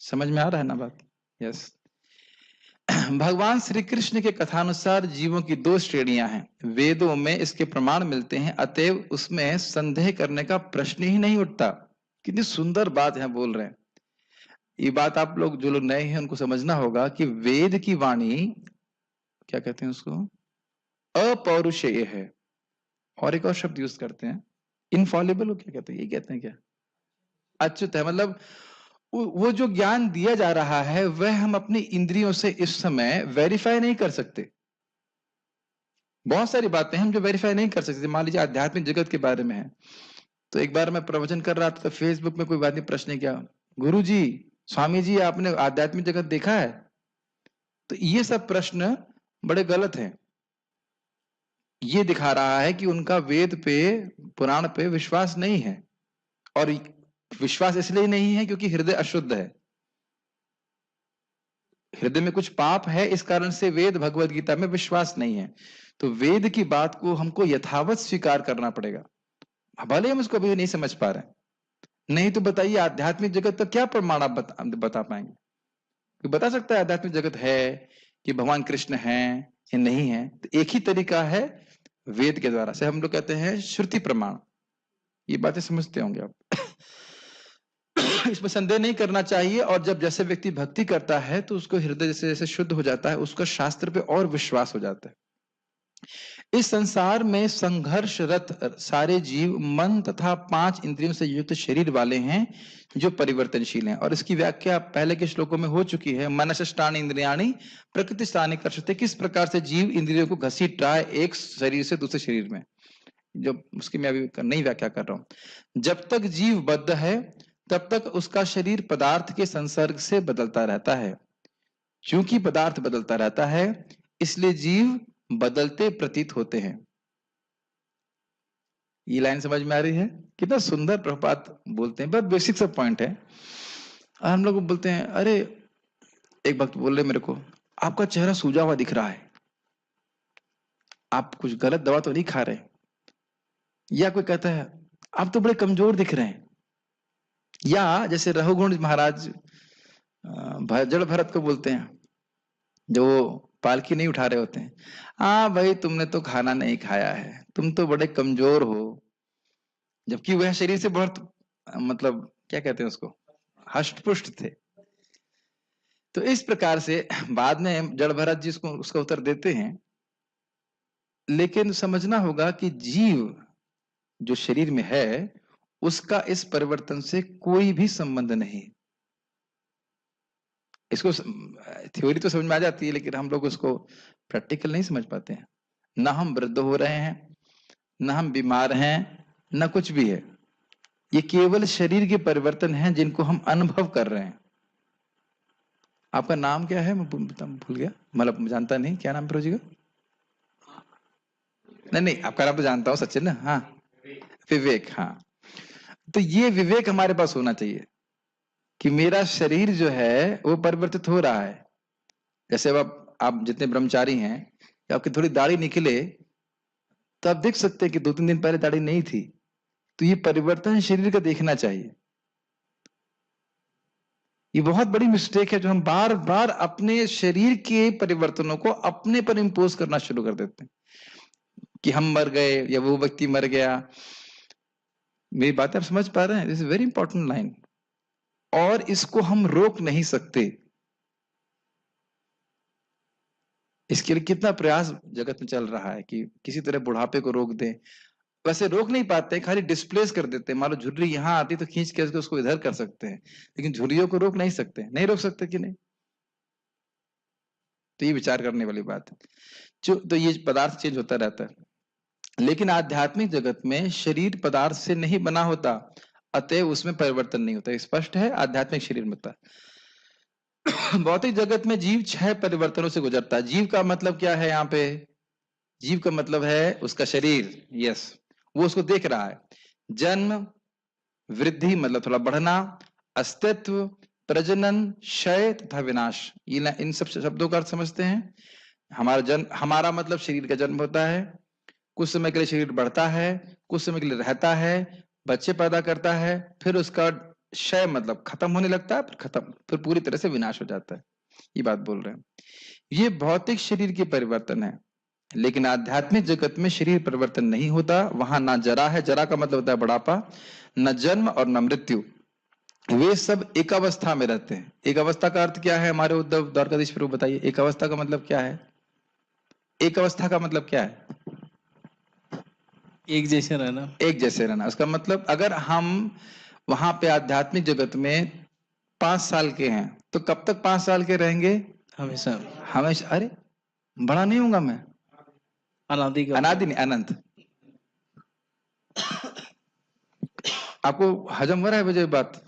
समझ में आ रहा है ना बात? यस। भगवान श्री कृष्ण के कथानुसार जीवों की दो श्रेणियां हैं, वेदों में इसके प्रमाण मिलते हैं, अतएव उसमें संदेह करने का प्रश्न ही नहीं उठता। कितनी सुंदर बात है बोल रहे हैं। ये बात आप लोग जो लोग नए हैं उनको समझना होगा कि वेद की वाणी, क्या कहते हैं उसको, अपौरुषेय है, और एक और शब्द यूज करते हैं, इनफॉलिबल, क्या कहते हैं, ये कहते हैं क्या, अच्युत है। मतलब वो जो ज्ञान दिया जा रहा है वह हम अपनी इंद्रियों से इस समय वेरीफाई नहीं कर सकते। बहुत सारी बातें हम जो वेरीफाई नहीं कर सकते। मान लीजिए आध्यात्मिक जगत के बारे में है, तो एक बार मैं प्रवचन कर रहा था तो फेसबुक में कोई आदमी प्रश्न किया, गुरु जी, स्वामी जी, आपने आध्यात्मिक जगत देखा है? तो ये सब प्रश्न बड़े गलत हैं। ये दिखा रहा है कि उनका वेद पे, पुराण पे विश्वास नहीं है, और विश्वास इसलिए नहीं है क्योंकि हृदय अशुद्ध है, हृदय में कुछ पाप है, इस कारण से वेद भगवत गीता में विश्वास नहीं है। तो वेद की बात को हमको यथावत स्वीकार करना पड़ेगा, भले हम उसको अभी नहीं समझ पा रहे हैं। नहीं तो बताइए आध्यात्मिक जगत का क्या प्रमाण आप बता पाएंगे? कोई बता सकता है आध्यात्मिक जगत है कि भगवान कृष्ण है या नहीं है? तो एक ही तरीका है वेद के द्वारा से, हम लोग कहते हैं श्रुति प्रमाण। ये बातें समझते होंगे आप। इसमें संदेह नहीं करना चाहिए। और जब जैसे व्यक्ति भक्ति करता है तो उसको हृदय जैसे जैसे शुद्ध हो जाता है, उसका शास्त्र पे और विश्वास हो जाता है। इस संसार में संघर्षरत सारे जीव मन तथा 5 इंद्रियों से युक्त शरीर वाले हैं जो परिवर्तनशील हैं। और इसकी व्याख्या पहले के श्लोकों में हो चुकी है। मनसष्टानि इंद्रियाणि प्रकृतिस्थानि कर्षते, किस प्रकार से जीव इंद्रियों को घसीट रहा है एक शरीर से दूसरे शरीर में, जो उसकी मैं अभी नई व्याख्या कर रहा हूं। जब तक जीव बद्ध है तब तक उसका शरीर पदार्थ के संसर्ग से बदलता रहता है। क्योंकि पदार्थ बदलता रहता है इसलिए जीव बदलते प्रतीत होते हैं। ये लाइन समझ में आ रही है? कितना सुंदर प्रभुपाद बोलते हैं, बहुत बेसिक सा पॉइंट है। और हम लोग बोलते हैं, अरे एक भक्त बोल रहे मेरे को, आपका चेहरा सूजा हुआ दिख रहा है, आप कुछ गलत दवा तो नहीं खा रहे? या कोई कहता है आप तो बड़े कमजोर दिख रहे हैं। या जैसे रघुगुण महाराज जड़ भरत को बोलते हैं, जो पालकी नहीं उठा रहे होते हैं, हाँ भाई तुमने तो खाना नहीं खाया है, तुम तो बड़े कमजोर हो। जबकि वह शरीर से बहुत मतलब क्या कहते हैं उसको, हष्ट पुष्ट थे। तो इस प्रकार से बाद में जड़ भरत जी उसका उत्तर देते हैं। लेकिन समझना होगा कि जीव जो शरीर में है उसका इस परिवर्तन से कोई भी संबंध नहीं। इसको थ्योरी तो समझ में आ जाती है लेकिन हम लोग उसको प्रैक्टिकल नहीं समझ पाते हैं। ना हम वृद्ध हो रहे हैं, ना हम बीमार हैं, ना कुछ भी है। ये केवल शरीर के परिवर्तन हैं जिनको हम अनुभव कर रहे हैं। आपका नाम क्या है? मैं भूल गया, मतलब जानता नहीं। क्या नाम प्रभु जी का? नहीं, आपका नाम तो जानता हूं, सचिन ना? हाँ, विवेक। हाँ, तो ये विवेक हमारे पास होना चाहिए कि मेरा शरीर जो है वो परिवर्तित हो रहा है। जैसे अब आप जितने ब्रह्मचारी हैं, आपकी थोड़ी दाढ़ी निकले तो आप देख सकते हैं कि 2-3 दिन पहले दाढ़ी नहीं थी। तो ये परिवर्तन शरीर का देखना चाहिए। ये बहुत बड़ी मिस्टेक है जो हम बार बार अपने शरीर के परिवर्तनों को अपने पर इंपोज करना शुरू कर देते हैं कि हम मर गए या वो व्यक्ति मर गया। मेरी बात आप समझ पा रहे हैं? This is very important line. और इसको हम रोक नहीं सकते। इसके लिए कितना प्रयास जगत में चल रहा है कि किसी तरह बुढ़ापे को रोक दें। वैसे रोक नहीं पाते, खाली डिस्प्लेस कर देते हैं। मान लो झुर्री यहां आती तो खींच के उसको इधर कर सकते हैं, लेकिन झुर्रियों को रोक नहीं सकते। नहीं रोक सकते कि नहीं? तो ये विचार करने वाली बात है। तो ये पदार्थ चेंज होता रहता है। लेकिन आध्यात्मिक जगत में शरीर पदार्थ से नहीं बना होता, अतः उसमें परिवर्तन नहीं होता। स्पष्ट है? आध्यात्मिक शरीर में होता है। भौतिक जगत में जीव 6 परिवर्तनों से गुजरता है। जीव का मतलब क्या है? यहाँ पे जीव का मतलब है उसका शरीर। यस, वो उसको देख रहा है। जन्म, वृद्धि मतलब थोड़ा बढ़ना, अस्तित्व, प्रजनन, क्षय तथा विनाश। ये इन सब शब्दों का अर्थ समझते हैं। हमारा मतलब शरीर का जन्म होता है, कुछ समय के लिए शरीर बढ़ता है, कुछ समय के लिए रहता है, बच्चे पैदा करता है, फिर उसका क्षय मतलब खत्म होने लगता है, फिर पूरी तरह से विनाश हो जाता है। ये बात बोल रहे हैं। ये भौतिक शरीर के परिवर्तन है। लेकिन आध्यात्मिक जगत में शरीर परिवर्तन नहीं होता। वहां ना जरा है, जरा का मतलब होता है बुढ़ापा, न जन्म और न मृत्यु। वे सब एक अवस्था में रहते हैं। एक अवस्था का अर्थ क्या है? हमारे उद्धव द्वारकाधीश प्रभु बताइए, एक अवस्था का मतलब क्या है? एक अवस्था का मतलब क्या है? एक जैसे रहना। एक जैसे रहना। उसका मतलब अगर हम वहां पे आध्यात्मिक जगत में 5 साल के हैं तो कब तक 5 साल के रहेंगे? हमेशा। हमेशा। अरे बड़ा नहीं होगा मैं? अनादि का। अनादि नहीं, अनंत। आपको हजम हो रहा है मुझे बात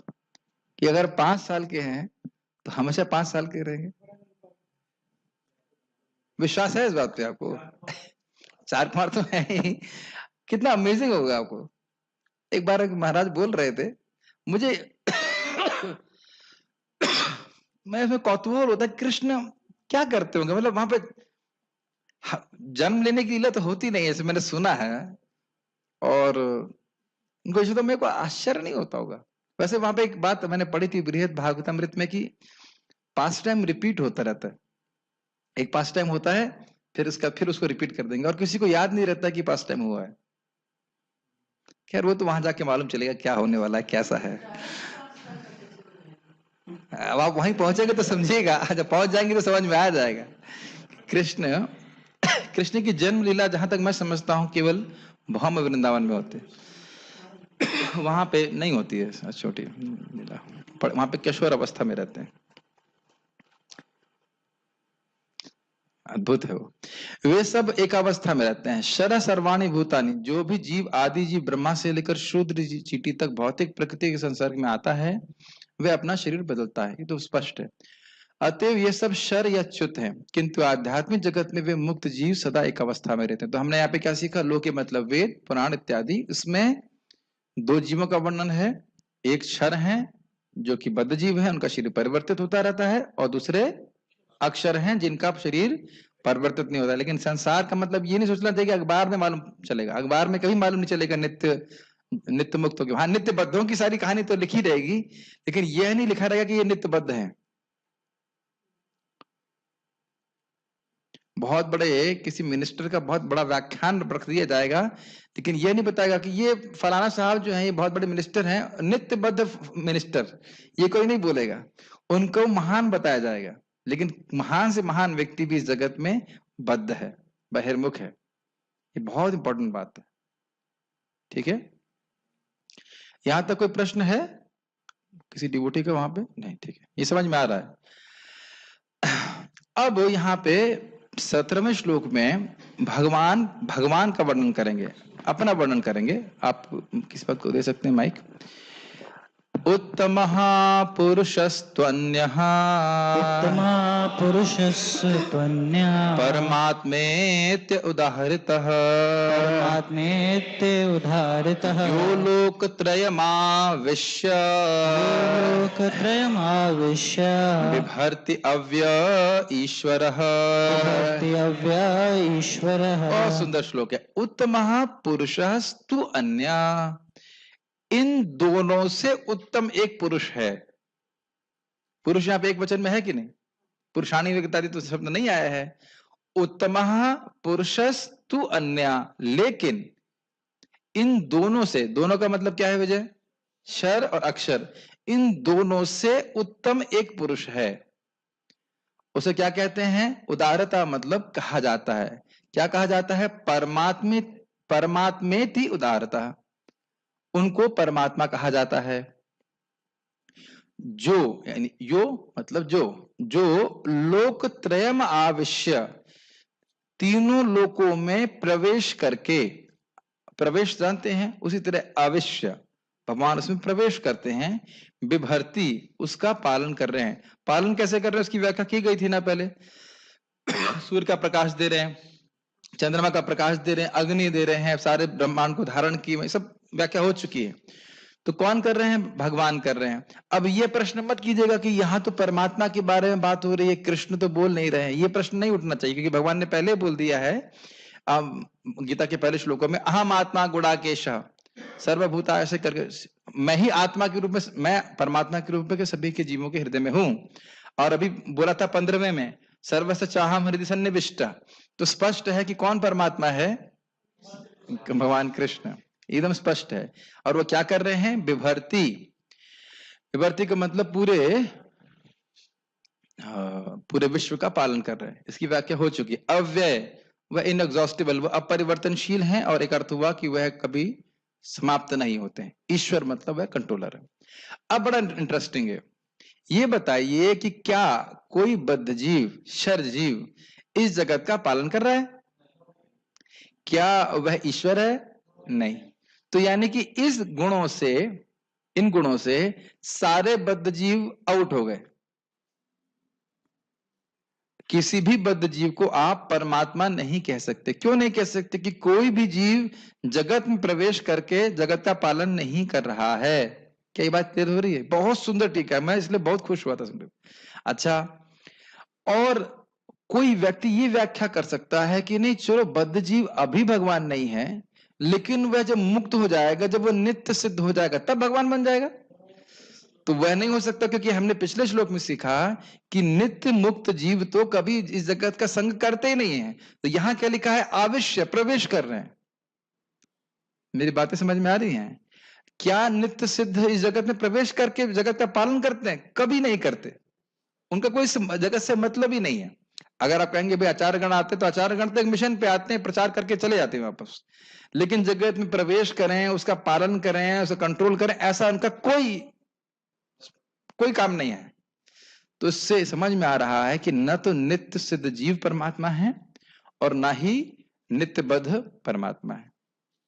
कि अगर 5 साल के हैं तो हमेशा 5 साल के रहेंगे? विश्वास है इस बात पे आपको? 4-5 तो है ही। कितना अमेजिंग होगा आपको। एक बार महाराज बोल रहे थे, मुझे मैं इसमें कौतूहल होता है, कृष्ण क्या करते होंगे, मतलब वहां पे जन्म लेने की लीला तो होती नहीं है, ऐसे मैंने सुना है, और उनको इसे तो मेरे को आश्चर्य नहीं होता होगा। वैसे वहां पे एक बात मैंने पढ़ी थी बृहद भागवतामृत में कि पास्ट टाइम रिपीट होता रहता है, एक पास्ट टाइम होता है फिर उसको रिपीट कर देंगे, और किसी को याद नहीं रहता कि पास्ट टाइम हुआ है। खैर वो तो वहां जाके मालूम चलेगा क्या होने वाला है, कैसा है। अब आप वहीं पहुंचेंगे तो समझिएगा, जब पहुंच जाएंगे तो समझ में आ जाएगा। कृष्ण कृष्ण की जन्म लीला जहां तक मैं समझता हूं केवल भौम वृंदावन में होते, वहां पे नहीं होती है छोटी लीला, वहां पे किशोर अवस्था में रहते हैं। अद्भुत है वो। वे सब एक अवस्था में रहते हैं। शर सर्वाणी भूतानि, जो भी जीव आदि जीव ब्रह्मा से लेकर शूद्र चींटी तक भौतिक प्रकृति के संसर्ग में आता है, वह अपना शरीर बदलता है, ये तो स्पष्ट है। अतएव ये सब शर या च्युत है, किंतु आध्यात्मिक जगत में वे मुक्त जीव सदा एक अवस्था में रहते हैं। तो हमने यहाँ पे क्या सीखा, लोक के मतलब वेद पुराण इत्यादि, इसमें दो जीवों का वर्णन है, एक क्षर है जो कि बद्ध जीव है, उनका शरीर परिवर्तित होता रहता है, और दूसरे अक्षर हैं जिनका शरीर परिवर्तित नहीं होता। लेकिन संसार का मतलब ये नहीं सोचना चाहिए कि अखबार में मालूम चलेगा, अखबार में कभी मालूम नहीं चलेगा नित्य मुक्त हो गया। हाँ, नित्य बद्धों की सारी कहानी तो लिखी रहेगी, लेकिन यह नहीं लिखा रहेगा कि ये नित्य बद्ध है। बहुत बड़े किसी मिनिस्टर का बहुत बड़ा व्याख्यान रख दिया जाएगा, लेकिन यह नहीं बताएगा कि ये फलाना साहब जो है ये बहुत बड़े मिनिस्टर हैं, नित्यबद्ध मिनिस्टर, ये कोई नहीं बोलेगा। उनको महान बताया जाएगा, लेकिन महान से महान व्यक्ति भी इस जगत में बद्ध है, बहिर्मुख है। ये बहुत इंपॉर्टेंट बात है, ठीक है। यहां तक कोई प्रश्न है किसी डिवोटी का वहां पे? नहीं, ठीक है, ये समझ में आ रहा है। अब यहाँ पे 17वें श्लोक में भगवान का वर्णन करेंगे, अपना वर्णन करेंगे। आप किस बात को दे सकते हैं माइक? उत्तमः पुरुषस्त्वन्यः उत्तमः पुरुषस्त्वन्यः परमात्मेत्य उदाहृतः परमात्मेत्य उदाहृतः यो लोकत्रयमाविश्य लोकत्रयमाविश्य बिभर्ति अव्यय ईश्वरः। बिभर्ति अव्यय ईश्वरः। बहुत सुंदर श्लोक है। उत्तमः पुरुषस्तु अन्यः, इन दोनों से उत्तम एक पुरुष है। पुरुष यहाँ पे एक वचन में है कि नहीं? पुरुषाणी विगतादि तो शब्द नहीं आया है। उत्तमः पुरुषस्तु अन्य, लेकिन इन दोनों से, दोनों का मतलब क्या है विजय? शर और अक्षर, इन दोनों से उत्तम एक पुरुष है। उसे क्या कहते हैं? उदारता, मतलब कहा जाता है। क्या कहा जाता है? परमात्मेति उदारता, उनको परमात्मा कहा जाता है। जो यानी यो मतलब जो लोकत्रयम आविश्य, तीनों लोकों में प्रवेश करके, प्रवेश जानते हैं, उसी तरह आविश्य भगवान उसमें प्रवेश करते हैं। बिभर्ती, उसका पालन कर रहे हैं। पालन कैसे कर रहे हैं उसकी व्याख्या की गई थी ना पहले। सूर्य का प्रकाश दे रहे हैं, चंद्रमा का प्रकाश दे रहे हैं, अग्नि दे रहे हैं, सारे ब्रह्मांड को धारण की, सब व्याख्या हो चुकी है। तो कौन कर रहे हैं? भगवान कर रहे हैं। अब ये प्रश्न मत कीजिएगा कि यहाँ तो परमात्मा के बारे में बात हो रही है, कृष्ण तो बोल नहीं रहे हैं। ये प्रश्न नहीं उठना चाहिए, क्योंकि भगवान ने पहले बोल दिया है गीता के पहले श्लोकों में, अहम आत्मा गुणाकेश सर्वभूता, ऐसे करके मैं ही आत्मा के रूप में, मैं परमात्मा के रूप में सभी के जीवों के हृदय में हूं। और अभी बोला था 15वें में, सर्वस्य चाहम हृदय सन्निविष्ट। तो स्पष्ट है कि कौन परमात्मा है? भगवान कृष्ण, एकदम स्पष्ट है। और वो क्या कर रहे हैं? विभर्ती। विभर्ती का मतलब पूरे विश्व का पालन कर रहे हैं, इसकी व्याख्या हो चुकी है। अव्यय, वह इनएग्जॉस्टिबल, वह अपरिवर्तनशील है, और एक अर्थ हुआ कि वह कभी समाप्त नहीं होते हैं। ईश्वर मतलब वह कंट्रोलर है। अब बड़ा इंटरेस्टिंग है, ये बताइए कि क्या कोई बद्ध जीव, शर जीव इस जगत का पालन कर रहा है? क्या वह ईश्वर है? नहीं। तो यानी कि इस गुणों से, इन गुणों से सारे बद्ध जीव आउट हो गए। किसी भी बद्ध जीव को आप परमात्मा नहीं कह सकते। क्यों नहीं कह सकते? कि कोई भी जीव जगत में प्रवेश करके जगत का पालन नहीं कर रहा है। क्या ये बात क्लियर हो रही है? बहुत सुंदर टीका है, मैं इसलिए बहुत खुश हुआ था सुन के। अच्छा, और कोई व्यक्ति ये व्याख्या कर सकता है कि नहीं चलो बद्ध जीव अभी भगवान नहीं है, लेकिन वह जब मुक्त हो जाएगा, जब वह नित्य सिद्ध हो जाएगा, तब भगवान बन जाएगा। तो वह नहीं हो सकता, क्योंकि हमने पिछले श्लोक में सीखा कि नित्य मुक्त जीव तो कभी इस जगत का संग करते ही नहीं है। तो यहां क्या लिखा है? अवश्य प्रवेश कर रहे हैं। मेरी बातें समझ में आ रही हैं? क्या नित्य सिद्ध इस जगत में प्रवेश करके जगत का पालन करते हैं? कभी नहीं करते। उनका कोई जगत से मतलब ही नहीं है। अगर आप कहेंगे भाई आचार्य गण आते, तो आचार्य गण तो एक मिशन पे आते हैं, प्रचार करके चले जाते हैं वापस, लेकिन जगत में प्रवेश करें, उसका पालन करें, उसे कंट्रोल करें, ऐसा उनका कोई काम नहीं है। तो इससे समझ में आ रहा है कि न तो नित्य सिद्ध जीव परमात्मा है और ना ही नित्य बद्ध परमात्मा है।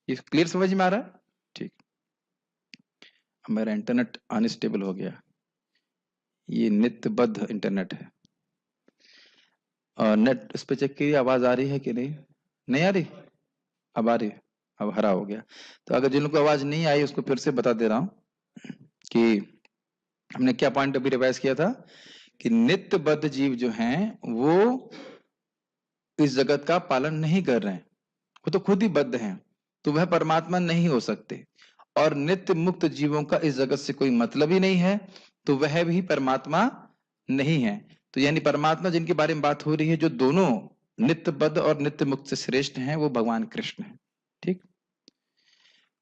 ये क्लियर समझ में आ रहा है? ठीक। मेरा इंटरनेट अनस्टेबल हो गया, ये नित्य बद्ध इंटरनेट है। और नेट इस पे चेक कीजिए, आवाज आ रही है कि नहीं? नहीं आ रही? अब आ रही है, अब हरा हो गया। तो अगर जिनको आवाज नहीं आई उसको फिर से बता दे रहा हूं कि हमने क्या पॉइंट अभी रिवाइज किया था कि नित्य बद्ध जीव जो हैं वो इस जगत का पालन नहीं कर रहे हैं, वो तो खुद ही बद्ध हैं, तो वह परमात्मा नहीं हो सकते। और नित्य मुक्त जीवों का इस जगत से कोई मतलब ही नहीं है, तो वह भी परमात्मा नहीं है। तो यानी परमात्मा जिनके बारे में बात हो रही है, जो दोनों नित्य बद्ध और नित्य मुक्त से श्रेष्ठ हैं, वो भगवान कृष्ण है। ठीक,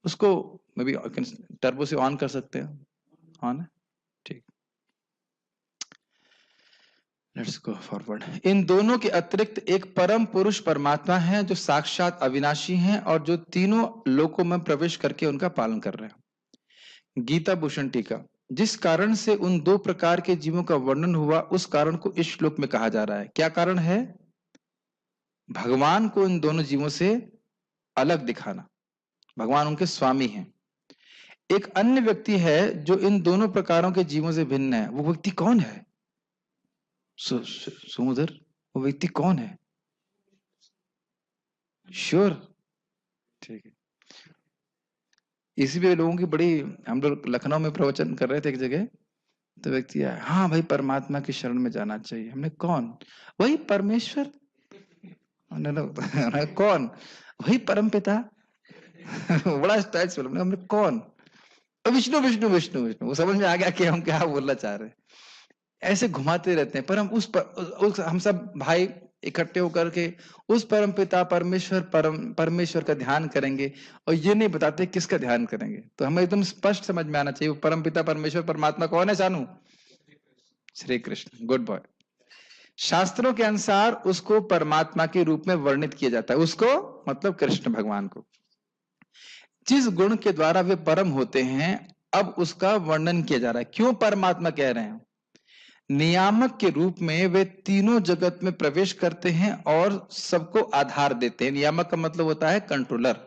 उसको मैं भी टर्बो से ऑन कर सकते हैं। ऑन है? ठीक, लेट्स गो फॉरवर्ड। इन दोनों के अतिरिक्त एक परम पुरुष परमात्मा है जो साक्षात अविनाशी हैं और जो तीनों लोकों में प्रवेश करके उनका पालन कर रहे हैं। गीता भूषण टीका। जिस कारण से उन दो प्रकार के जीवों का वर्णन हुआ, उस कारण को इस श्लोक में कहा जा रहा है। क्या कारण है? भगवान को इन दोनों जीवों से अलग दिखाना। भगवान उनके स्वामी हैं। एक अन्य व्यक्ति है जो इन दोनों प्रकारों के जीवों से भिन्न है। वो व्यक्ति कौन है? समुद्र, वो व्यक्ति कौन है? श्योर? ठीक है। इसी पे लोगों की बड़ी, हम लोग लखनऊ में प्रवचन कर रहे थे एक जगह, तो व्यक्ति आया, हाँ भाई परमात्मा की शरण में जाना चाहिए। हमने कौन? वही परमेश्वर। कौन? वही परम पिता। बड़ा स्टाइल से हमने कौन? विष्णु विष्णु विष्णु विष्णु। वो समझ में आ गया कि हम क्या बोलना चाह रहे हैं। ऐसे घुमाते रहते हैं, पर हम हम सब भाई इकट्ठे होकर के उस परम पिता परमेश्वर का ध्यान करेंगे, और ये नहीं बताते किसका ध्यान करेंगे। तो हमें एकदम स्पष्ट समझ में आना चाहिए, परम पिता परमेश्वर परमात्मा कौन है? जानू? श्री कृष्ण। Good boy. शास्त्रों के अनुसार उसको परमात्मा के रूप में वर्णित किया जाता है। उसको मतलब कृष्ण भगवान को, जिस गुण के द्वारा वे परम होते हैं, अब उसका वर्णन किया जा रहा है। क्यों परमात्मा कह रहे हैं? नियामक के रूप में वे तीनों जगत में प्रवेश करते हैं और सबको आधार देते हैं। नियामक का मतलब होता है कंट्रोलर।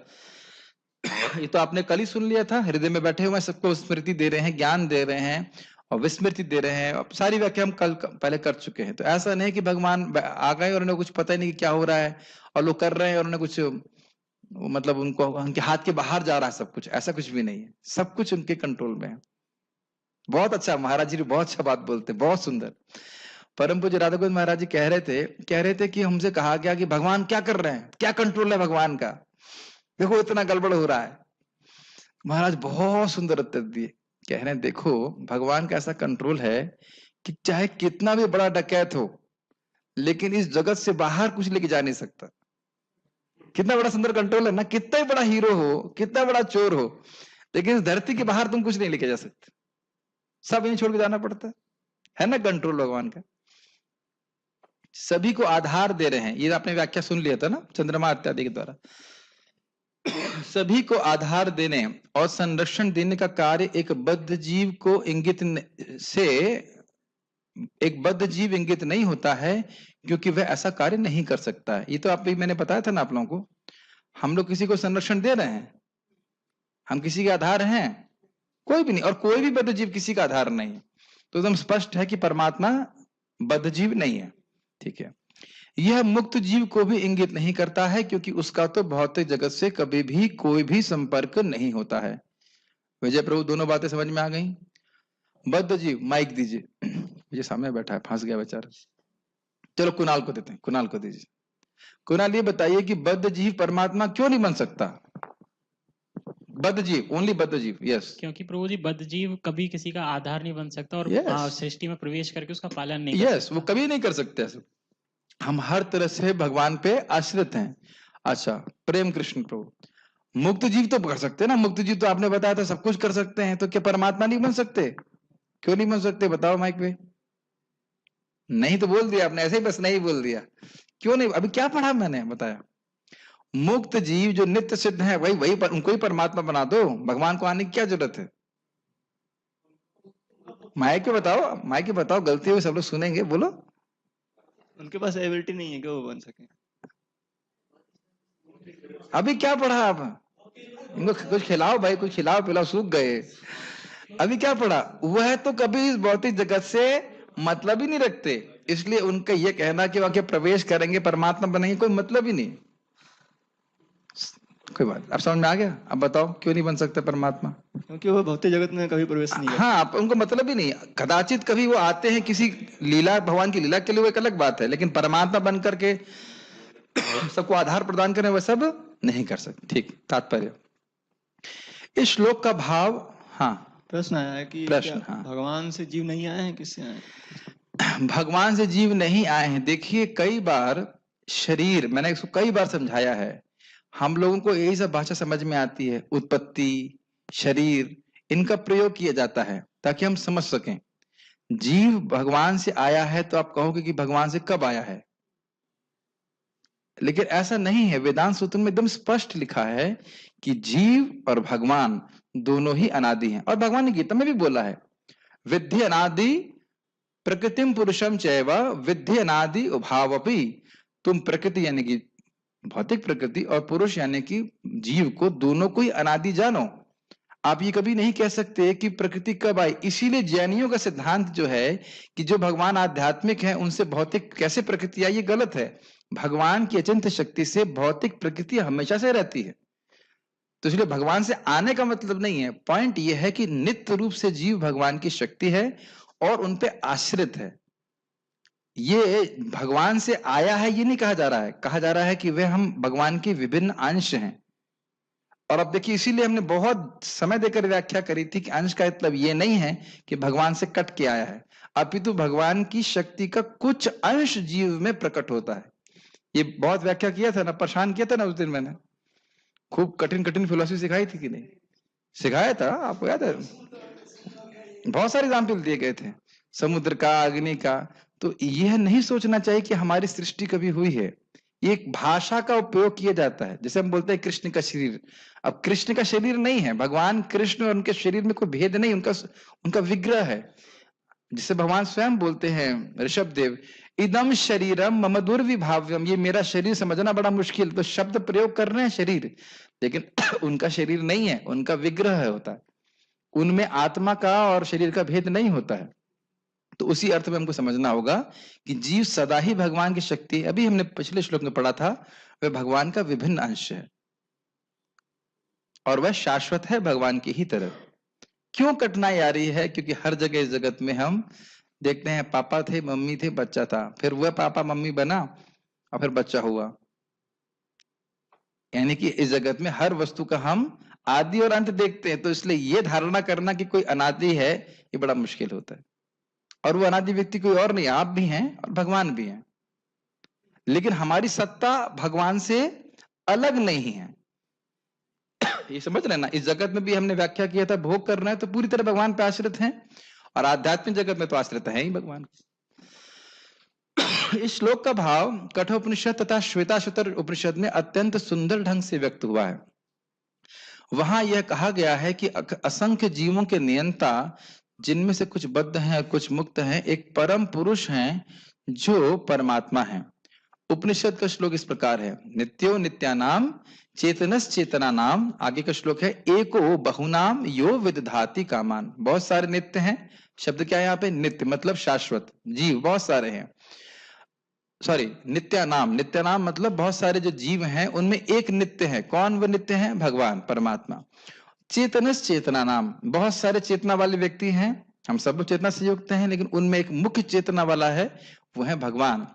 ये तो आपने कल ही सुन लिया था। हृदय में बैठे हुए सबको स्मृति दे रहे हैं, ज्ञान दे रहे हैं और विस्मृति दे रहे हैं। अब सारी व्याख्या हम कल पहले कर चुके हैं। तो ऐसा नहीं कि भगवान आ गए और उन्हें कुछ पता ही नहीं कि क्या हो रहा है और लोग कर रहे हैं और उन्हें कुछ मतलब उनको उनके हाथ के बाहर जा रहा है सब कुछ। ऐसा कुछ भी नहीं है, सब कुछ उनके कंट्रोल में है। बहुत अच्छा, महाराज जी बहुत अच्छा बात बोलते, बहुत सुंदर। परम पूज्य राधा गोविंद महाराज जी कह रहे थे कि हमसे कहा गया कि भगवान क्या कर रहे हैं, क्या कंट्रोल है भगवान का, देखो इतना गड़बड़ हो रहा है। महाराज बहुत सुंदर उत्तर दिए। कह रहे हैं देखो भगवान का ऐसा कंट्रोल है कि चाहे कितना भी बड़ा डकैत हो, लेकिन इस जगत से बाहर कुछ लेके जा नहीं सकता। कितना बड़ा सुंदर कंट्रोल है ना। कितना ही बड़ा हीरो हो, कितना बड़ा चोर हो, लेकिन इस धरती के बाहर तुम कुछ नहीं लेके जा सकते। सब यहीं छोड़ के जाना पड़ता है ना कंट्रोल भगवान का। सभी को आधार दे रहे हैं, ये आपने व्याख्या सुन लिया था ना चंद्रमा इत्यादि के द्वारा। सभी को आधार देने और संरक्षण देने का कार्य एक बद्ध जीव को एक बद्ध जीव इंगित नहीं होता है, क्योंकि वह ऐसा कार्य नहीं कर सकता है। ये तो आप भी मैंने बताया था ना आप लोगों को। हम लोग किसी को संरक्षण दे रहे हैं, हम किसी के आधार हैं? कोई भी नहीं। और कोई भी बद्ध जीव किसी का आधार नहीं है। तो एकदम स्पष्ट है कि परमात्मा बद्ध जीव नहीं है। ठीक है। यह मुक्त जीव को भी इंगित नहीं करता है, क्योंकि उसका तो भौतिक जगत से कभी भी कोई भी संपर्क नहीं होता है। विजय प्रभु, दोनों बातें समझ में आ गई? बद्ध जीव, माइक दीजिए, ये सामने बैठा है, फंस गया बेचारा। चलो कुणाल को देते हैं, कुणाल को दीजिए। कुणाल, ये बताइए कि बद्ध जीव परमात्मा क्यों नहीं बन सकता? बद्ध जीव, ओनली बद्ध जीव, यस। क्योंकि प्रभु जी बद्ध जीव कभी किसी का आधार नहीं बन सकता और Yes. सृष्टि में प्रवेश करके उसका पालन नहीं कर यस, सकता। वो कभी नहीं कर सकते ऐसा। हम हर तरह से भगवान पे आश्रित हैं। अच्छा, प्रेम कृष्ण प्रभु, मुक्त जीव तो कर सकते हैं ना? मुक्त जीव तो आपने बताया था सब कुछ कर सकते हैं, तो क्या परमात्मा नहीं बन सकते? क्यों नहीं बन सकते बताओ माइक पे। नहीं तो बोल दिया आपने, ऐसे ही बस नहीं बोल दिया। क्यों नहीं? अभी क्या पढ़ा मैंने बताया? मुक्त जीव जो नित्य सिद्ध है वही उनको ही परमात्मा बना दो, भगवान को आने की क्या जरूरत है? माइक पे बताओ, माइक पे बताओ, गलती हुई सब लोग सुनेंगे, बोलो। उनके पास एबिलिटी नहीं है कि वो बन सके। अभी क्या पढ़ा आप? इनको कुछ खिलाओ भाई, कुछ खिलाओ पिलाओ, सूख गए। अभी क्या पढ़ा? वह तो कभी इस भौतिक जगत से मतलब ही नहीं रखते, इसलिए उनका यह कहना कि वह प्रवेश करेंगे परमात्मा बनेंगे कोई मतलब ही नहीं। कोई बात, अब समझ में आ गया? अब बताओ क्यों नहीं बन सकता परमात्मा? क्योंकि वो भौतिक जगत में कभी प्रवेश नहीं करते। हाँ, उनको मतलब ही नहीं। कदाचित कभी वो आते हैं किसी लीला, भगवान की लीला के लिए, वो एक अलग बात है, लेकिन परमात्मा बन करके सबको आधार प्रदान करें वह सब नहीं कर सकते। ठीक, तात्पर्य इस श्लोक का भाव। हाँ, प्रश्न आया है कि प्रश्न, क्या हाँ। भगवान से जीव नहीं आए हैं, किससे आए हैं? भगवान से जीव नहीं आए हैं। देखिए, कई बार शरीर, मैंने इसको कई बार समझाया है, हम लोगों को यही सब भाषा समझ में आती है, उत्पत्ति, शरीर, इनका प्रयोग किया जाता है ताकि हम समझ सकें। जीव भगवान से आया है तो आप कहोगे कि भगवान से कब आया है, लेकिन ऐसा नहीं है। वेदांत सूत्र में एकदम स्पष्ट लिखा है कि जीव और भगवान दोनों ही अनादि हैं। और भगवान ने गीता में भी बोला है, विद्धि अनादि प्रकृतिम पुरुषम चैव विद्धि अनादि उभावपि। तुम प्रकृति यानी कि भौतिक प्रकृति और पुरुष यानी कि जीव को, दोनों को ही अनादि जानो। आप ये कभी नहीं कह सकते कि प्रकृति कब आई। इसीलिए जैनियों का सिद्धांत जो है कि जो भगवान आध्यात्मिक है उनसे भौतिक कैसे प्रकृति आई, ये गलत है। भगवान की अचिंत्य शक्ति से भौतिक प्रकृति हमेशा से रहती है। तो इसलिए भगवान से आने का मतलब नहीं है। पॉइंट यह है कि नित्य रूप से जीव भगवान की शक्ति है और उन पे आश्रित है। ये भगवान से आया है ये नहीं कहा जा रहा है, कहा जा रहा है कि वे हम भगवान के विभिन्न अंश हैं। और अब देखिए, इसीलिए हमने बहुत समय देकर व्याख्या करी थी कि अंश का मतलब ये नहीं है कि भगवान से कट के आया है, अपितु भगवान की शक्ति का कुछ अंश जीव में प्रकट होता है। ये बहुत व्याख्या किया था ना, परेशान किया था ना उस दिन मैंने, खूब कठिन कठिन फिलोसफी सिखाई थी कि नहीं सिखाया था, आपको याद है? बहुत सारे एग्जाम्पल दिए गए थे, समुद्र का, अग्नि का। तो यह नहीं सोचना चाहिए कि हमारी सृष्टि कभी हुई है। ये एक भाषा का उपयोग किया जाता है, जैसे हम बोलते हैं कृष्ण का शरीर। अब कृष्ण का शरीर नहीं है, भगवान कृष्ण और उनके शरीर में कोई भेद नहीं, उनका विग्रह है। जिसे भगवान स्वयं बोलते हैं ऋषभ देव, इदम शरीरम मम दुर्विभाव्यम, ये मेरा शरीर समझना बड़ा मुश्किल। तो शब्द प्रयोग कर रहे हैं शरीर, लेकिन उनका शरीर नहीं है, उनका विग्रह होता है। उनमें आत्मा का और शरीर का भेद नहीं होता है। तो उसी अर्थ में हमको समझना होगा कि जीव सदा ही भगवान की शक्ति, अभी हमने पिछले श्लोक में पढ़ा था, वह भगवान का विभिन्न अंश है और वह शाश्वत है भगवान की ही तरह। क्यों कठिनाई आ रही है? क्योंकि हर जगह इस जगत में हम देखते हैं, पापा थे, मम्मी थे, बच्चा था, फिर वह पापा मम्मी बना और फिर बच्चा हुआ। यानी कि इस जगत में हर वस्तु का हम आदि और अंत देखते हैं। तो इसलिए यह धारणा करना कि कोई अनादि है, ये बड़ा मुश्किल होता है। और वो अनादि व्यक्ति कोई और नहीं, आप भी हैं और भगवान भी हैं, लेकिन हमारी सत्ता भगवान से अलग नहीं है। ये समझ रहे ना? इस जगत में भी हमने व्याख्या किया था, भोग कर रहे हैं तो पूरी तरह भगवान पे आश्रित हैं, और आध्यात्मिक जगत में तो आश्रित है ही भगवान। इस श्लोक का भाव कठोपनिषद तथा श्वेताश्वतर उपनिषद में अत्यंत सुंदर ढंग से व्यक्त हुआ है। वहां यह कहा गया है कि असंख्य जीवों के नियंता, जिनमें से कुछ बद्ध हैं कुछ मुक्त हैं, एक परम पुरुष हैं जो परमात्मा है। उपनिषद का श्लोक इस प्रकार है, नित्यो नित्यानाम चेतनस चेतना नाम। आगे का श्लोक है, एको बहुनाम यो विदधाति कामान। बहुत सारे नित्य हैं, शब्द क्या है यहाँ पे? नित्य मतलब शाश्वत। जीव बहुत सारे हैं, सॉरी नित्यानाम, नित्यानाम मतलब बहुत सारे जो जीव हैं उनमें एक नित्य है। कौन वो नित्य है? भगवान परमात्मा। चेतनस चेतना नाम, बहुत सारे चेतना वाले व्यक्ति हैं, हम सब लोग चेतना से युक्त हैं, लेकिन उनमें एक मुख्य चेतना वाला है, वो है भगवान।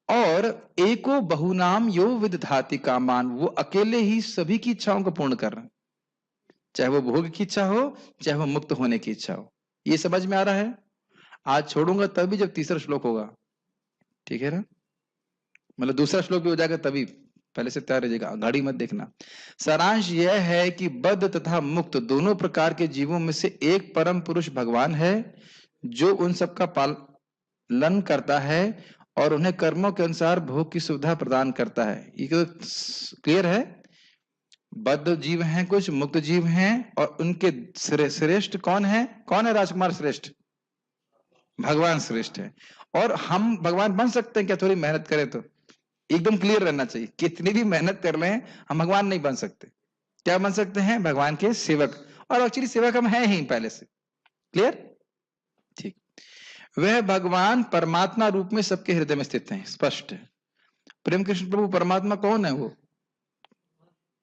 और एको बहुनाम यो विदधाति कामान, वो अकेले ही सभी की इच्छाओं को पूर्ण कर रहे हैं, चाहे वो भोग की इच्छा हो, चाहे वो मुक्त होने की इच्छा हो। ये समझ में आ रहा है? आज छोड़ूंगा तभी जब तीसरा श्लोक होगा, ठीक है ना? मतलब दूसरा श्लोक भी हो जाएगा तभी, पहले से तैयार रहिएगा, गाड़ी मत देखना। सारांश यह है कि बद्ध तथा मुक्त दोनों प्रकार के जीवों में से एक परम पुरुष भगवान है, जो उन सबका पालन करता है और उन्हें कर्मों के अनुसार भोग की सुविधा प्रदान करता है। ये क्लियर है? बद्ध जीव हैं कुछ, मुक्त जीव हैं, और उनके श्रेष्ठ कौन है? कौन है राजकुमार श्रेष्ठ? भगवान श्रेष्ठ है। और हम भगवान बन सकते हैं क्या थोड़ी मेहनत करें तो? एकदम क्लियर रहना चाहिए, कितनी भी मेहनत कर लें हम भगवान नहीं बन सकते। क्या बन सकते हैं? भगवान के सेवक, और एक्चुअली सेवक हम हैं ही पहले से। क्लियर? ठीक। वह भगवान परमात्मा रूप में सबके हृदय में स्थित हैं, स्पष्ट है। प्रेम कृष्ण प्रभु परमात्मा कौन है? वो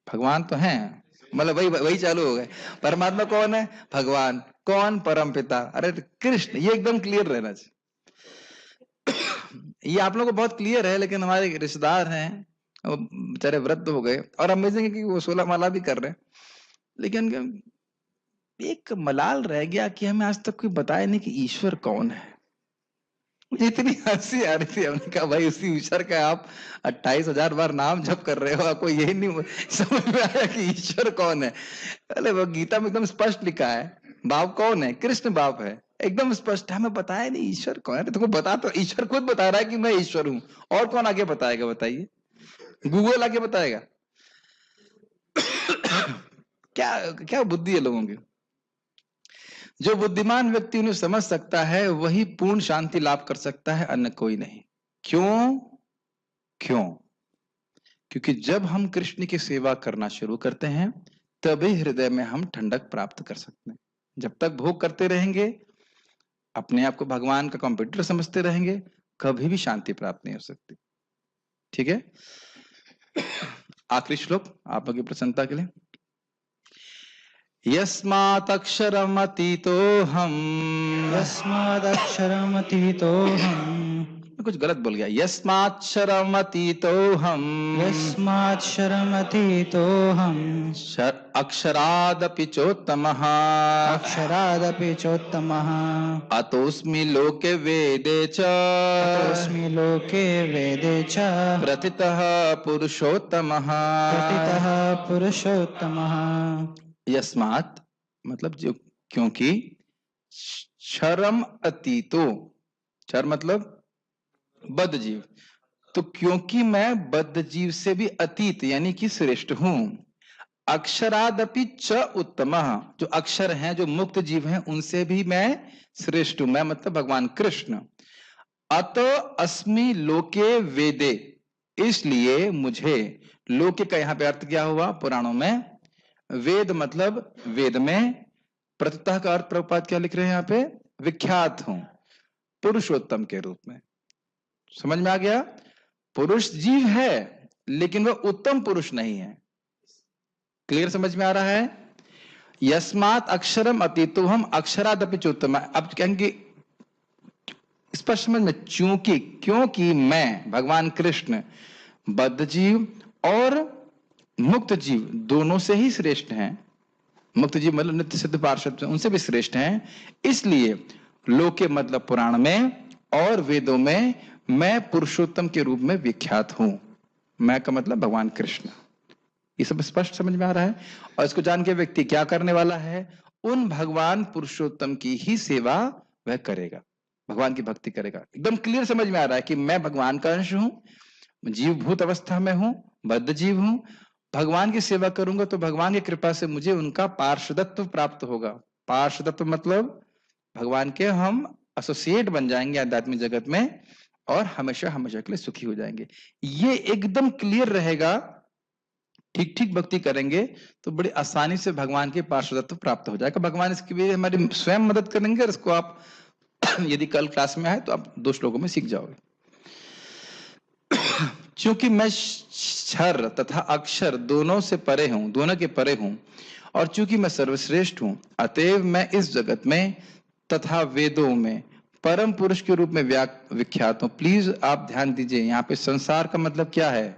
भगवान तो हैं, मतलब वही चालू हो गए। परमात्मा कौन है? भगवान। कौन? परम पिता, अरे कृष्ण। ये एकदम क्लियर रहना चाहिए। ये आप लोगों को बहुत क्लियर है, लेकिन हमारे रिश्तेदार हैं, वो बेचारे व्रत हो गए, और अमेजिंग है कि वो 16 माला भी कर रहे हैं, लेकिन एक मलाल रह गया कि हमें आज तक कोई बताया नहीं कि ईश्वर कौन है। मुझे इतनी हंसी आ रही थी, हमने कहा भाई उसी ईश्वर का आप 28,000 बार नाम जप कर रहे हो, आपको यही नहीं समझ में आया कि ईश्वर कौन है? अरे वो गीता में एकदम स्पष्ट लिखा है, बाप कौन है? कृष्ण बाप है, एकदम स्पष्ट है। हमें बताया नहीं ईश्वर कौन है। तुमको बता, तो ईश्वर खुद बता रहा है कि मैं ईश्वर हूं, और कौन आगे बताएगा? बताइए, गूगल आगे बताएगा? क्या क्या बुद्धि है लोगों की? जो बुद्धिमान व्यक्ति उन्हें समझ सकता है वही पूर्ण शांति लाभ कर सकता है, अन्य कोई नहीं। क्यों? क्योंकि जब हम कृष्ण की सेवा करना शुरू करते हैं तभी हृदय में हम ठंडक प्राप्त कर सकते हैं। जब तक भोग करते रहेंगे, अपने आप को भगवान का कंप्यूटर समझते रहेंगे, कभी भी शांति प्राप्त नहीं हो सकती। ठीक है? आखिरी श्लोक आप लोगों की प्रसन्नता के लिए। यस्मात्क्षरमतीतोऽहम्, यस्मादक्षरमतीतोऽहम्, कुछ गलत बोल गया, यस्माक्षरमतीतोऽहम्, यस्माक्षरमतीतोऽहम्, अक्षरादपि चोत्तमः, अक्षरादपि चोत्तमः, अतोऽस्मि लोके वेदे च, अतोऽस्मि लोके वेदे च, प्रथितः पुरुषोत्तमः, प्रतितः पुरुषोत्तमः। यस्मात् मतलब जो, क्योंकि क्षरम अतीतो, क्षर मतलब बद्ध जीव, तो क्योंकि मैं बद्ध जीव से भी अतीत यानी कि श्रेष्ठ हूं। अक्षरादपि च उत्तमः, जो अक्षर हैं, जो मुक्त जीव हैं, उनसे भी मैं श्रेष्ठ हूं। मैं मतलब भगवान कृष्ण। अत अस्मि लोके वेदे, इसलिए मुझे, लोके का यहां पे अर्थ क्या हुआ पुराणों में? वेद मतलब वेद में। प्रतितः का अर्थ प्रभुपाद क्या लिख रहे हैं यहां पे? विख्यात हूं पुरुषोत्तम के रूप में। समझ में आ गया? पुरुष जीव है लेकिन वह उत्तम पुरुष नहीं है। क्लियर समझ में आ रहा है? यस्मात् अक्षरम अतीतो हम अक्षरादपि चोत्तम। अब कहेंगे स्पष्ट समझ में, चूंकि, क्योंकि मैं भगवान कृष्ण बद्ध जीव और मुक्त जीव दोनों से ही श्रेष्ठ हैं। मुक्त जीव मतलब नित्य सिद्ध पार्षद, उनसे भी श्रेष्ठ हैं। इसलिए लोके मतलब पुराण में और वेदों में मैं पुरुषोत्तम के रूप में विख्यात हूं। मैं का मतलब भगवान कृष्ण। ये सब स्पष्ट समझ में आ रहा है? और इसको जान के व्यक्ति क्या करने वाला है? उन भगवान पुरुषोत्तम की ही सेवा वह करेगा, भगवान की भक्ति करेगा। एकदम क्लियर समझ में आ रहा है कि मैं भगवान का अंश हूं, जीवभूत अवस्था में हूं, बद्ध जीव हूं, भगवान की सेवा करूंगा तो भगवान की कृपा से मुझे उनका पार्षदत्व प्राप्त होगा। पार्षदत्व मतलब भगवान के हम एसोसिएट बन जाएंगे आध्यात्मिक जगत में, और हमेशा हमेशा के लिए सुखी हो जाएंगे। ये एकदम क्लियर रहेगा। ठीक ठीक भक्ति करेंगे तो बड़ी आसानी से भगवान के पार्षदत्व प्राप्त हो जाएगा। भगवान इसके लिए हमारी स्वयं मदद करेंगे, और इसको आप यदि कल क्लास में आए तो आप 2 श्लोकों में सीख जाओगे। क्योंकि मैं क्षर तथा अक्षर दोनों से परे हूं, दोनों के परे हूं, और चूंकि मैं सर्वश्रेष्ठ हूं, अतएव मैं इस जगत में तथा वेदों में परम पुरुष के रूप में विख्यात हूं। प्लीज आप ध्यान दीजिए, यहाँ पे संसार का मतलब क्या है?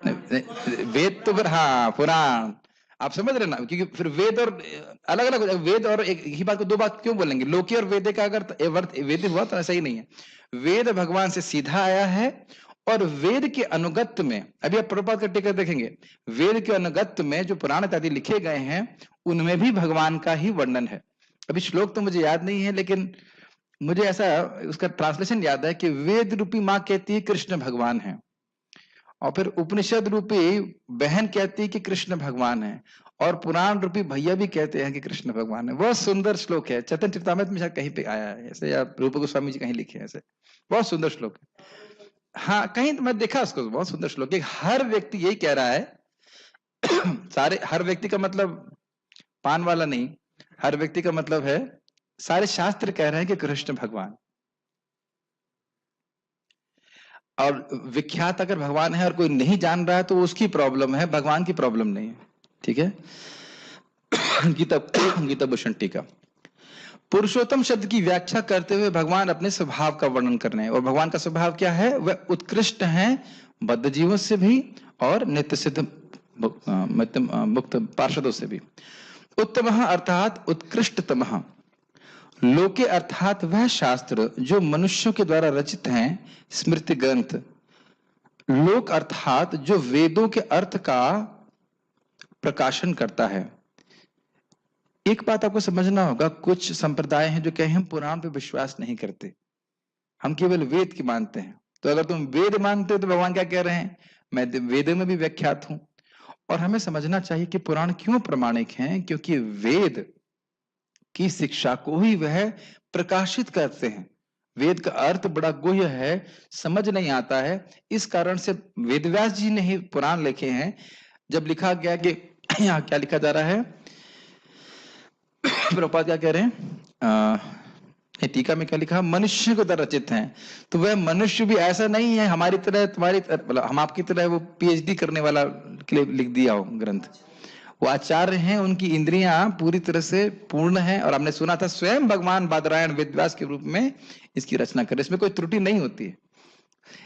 वेद तो फिर, हाँ, पुराण, आप समझ रहे ना, क्योंकि फिर वेद और अलग अलग हो जाएगा। वेद और एक ही बात को दो बात क्यों बोलेंगे? लोकी और वेद का अगर वेद हुआ तो ऐसा ही नहीं है। वेद भगवान से सीधा आया है, और वेद के अनुगत्य में, अभी आप प्रभुपाद का टीका देखेंगे, वेद के अनुगत्य में जो पुराण इत्यादि लिखे गए हैं उनमें भी भगवान का ही वर्णन है। अभी श्लोक तो मुझे याद नहीं है, लेकिन मुझे ऐसा उसका ट्रांसलेशन याद है कि वेद रूपी माँ कहती है कृष्ण भगवान है, और फिर उपनिषद रूपी बहन कहती है कि कृष्ण भगवान है, और पुराण रूपी भैया भी कहते हैं कि कृष्ण भगवान है। बहुत सुंदर श्लोक है, चैतन्य चरितामृत में शायद कहीं पे आया है ऐसे, या रूप गोस्वामी जी कहीं लिखे हैं ऐसे। बहुत सुंदर श्लोक है, हाँ, कहीं तो मैं देखा उसको, बहुत सुंदर श्लोक है। हर व्यक्ति यही कह रहा है सारे, हर व्यक्ति का मतलब पान वाला नहीं, हर व्यक्ति का मतलब है सारे शास्त्र कह रहे हैं कि कृष्ण भगवान। और विख्यात अगर भगवान है और कोई नहीं जान रहा है तो उसकी प्रॉब्लम है, भगवान की प्रॉब्लम नहीं है, ठीक है। गीता भूषण टीका। पुरुषोत्तम शब्द की व्याख्या करते हुए भगवान अपने स्वभाव का वर्णन कर रहे हैं, और भगवान का स्वभाव क्या है? वह उत्कृष्ट है बद्ध जीवों से भी और नित्य सिद्ध मुक्त पार्षदों से भी। उत्तम अर्थात उत्कृष्टतम, लोके अर्थात वह शास्त्र जो मनुष्यों के द्वारा रचित हैं, स्मृति ग्रंथ। लोक अर्थात जो वेदों के अर्थ का प्रकाशन करता है। एक बात आपको समझना होगा, कुछ संप्रदाय हैं जो कहें हम पुराण पे विश्वास नहीं करते, हम केवल वेद की मानते हैं। तो अगर तुम वेद मानते हो तो भगवान क्या कह रहे हैं? मैं वेदों में भी व्याख्यात हूं। और हमें समझना चाहिए कि पुराण क्यों प्रमाणिक हैं, क्योंकि वेद की शिक्षा को ही वह प्रकाशित करते हैं। वेद का अर्थ बड़ा गुह्य है, समझ नहीं आता है, इस कारण से वेदव्यास जी ने ही पुराण लिखे हैं। जब लिखा गया कि यहाँ क्या लिखा जा रहा है, प्रभुपाद क्या कह रहे हैं, टीका में क्या लिखा? मनुष्य को द्वारा रचित हैं। तो वह मनुष्य भी ऐसा नहीं है हमारी तरह, तुम्हारी तरह, मतलब हम आपकी तरह वो पीएचडी करने वाला के लिए लिख दिया हो ग्रंथ। वो आचार्य हैं, उनकी इंद्रियां पूरी तरह से पूर्ण है, और हमने सुना था स्वयं भगवान बादरायण वेदव्यास के रूप में इसकी रचना कर, इसमें कोई त्रुटि नहीं होती है।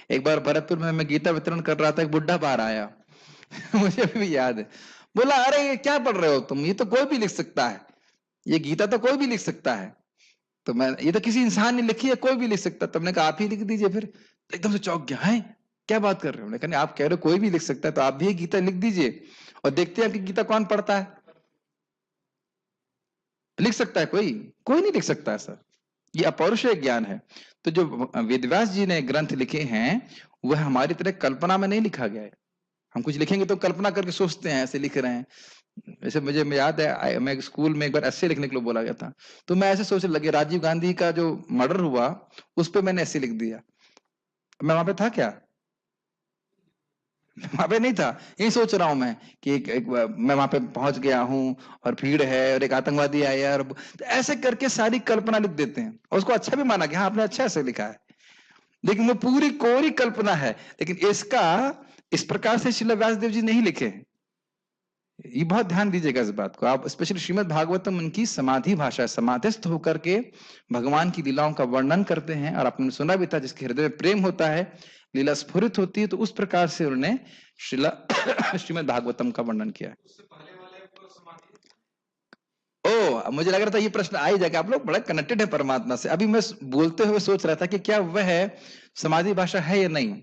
एक बार भरतपुर में मैं गीता वितरण कर रहा था, एक बुढ़ा बाहर आया मुझे अभी भी याद है, बोला अरे ये क्या पढ़ रहे हो तुम, ये तो कोई भी लिख सकता है, ये गीता तो कोई भी लिख सकता है। तो मैं, ये तो किसी इंसान ने लिखी है, कोई भी लिख सकता। तब मैंने कहा आप ही लिख दीजिए। फिर एकदम से चौंक गया, है क्या बात कर रहे हो? मैंने कहा आप कह रहे हो कोई भी लिख सकता है, तो आप भी गीता लिख दीजिए और देखते हैं कि गीता कौन पढ़ता है। लिख सकता है कोई? कोई नहीं लिख सकता है सर, ये अपौरुषेय ज्ञान है। तो जो वेदव्यास जी ने ग्रंथ लिखे हैं वह हमारी तरह कल्पना में नहीं लिखा गया है। हम कुछ लिखेंगे तो कल्पना करके सोचते हैं ऐसे लिख रहे हैं। वैसे मुझे याद है, मैं स्कूल में एक बार ऐसे लिखने के लिए बोला गया था, तो मैं ऐसे सोचने लगे, राजीव गांधी का जो मर्डर हुआ उस पर मैंने ऐसे लिख दिया। मैं वहां पे था क्या? वहां पे नहीं था। यही सोच रहा हूं मैं कि मैं वहां पे पहुंच गया हूं और भीड़ है और एक आतंकवादी आया, और तो ऐसे करके सारी कल्पना लिख देते हैं, और उसको अच्छा भी माना कि हाँ आपने अच्छा ऐसे लिखा है, लेकिन वो पूरी कोरी कल्पना है। लेकिन इसका इस प्रकार से श्रील व्यासदेव जी नहीं लिखे। ये बहुत ध्यान दीजिएगा इस बात को आप, स्पेशली श्रीमद् भागवतम उनकी समाधि भाषा, समाधिस्थ होकर के भगवान की लीलाओं का वर्णन करते हैं। और आपने सुना भी था, जिसके हृदय में प्रेम होता है लीला स्फुरित होती है, तो उस प्रकार से उन्होंने श्रीमद् भागवतम का वर्णन किया है। ओ, मुझे लग रहा था ये प्रश्न आ ही जाएगा, आप लोग बड़ा कनेक्टेड है परमात्मा से। अभी मैं बोलते हुए सोच रहा था कि क्या वह समाधि भाषा है या नहीं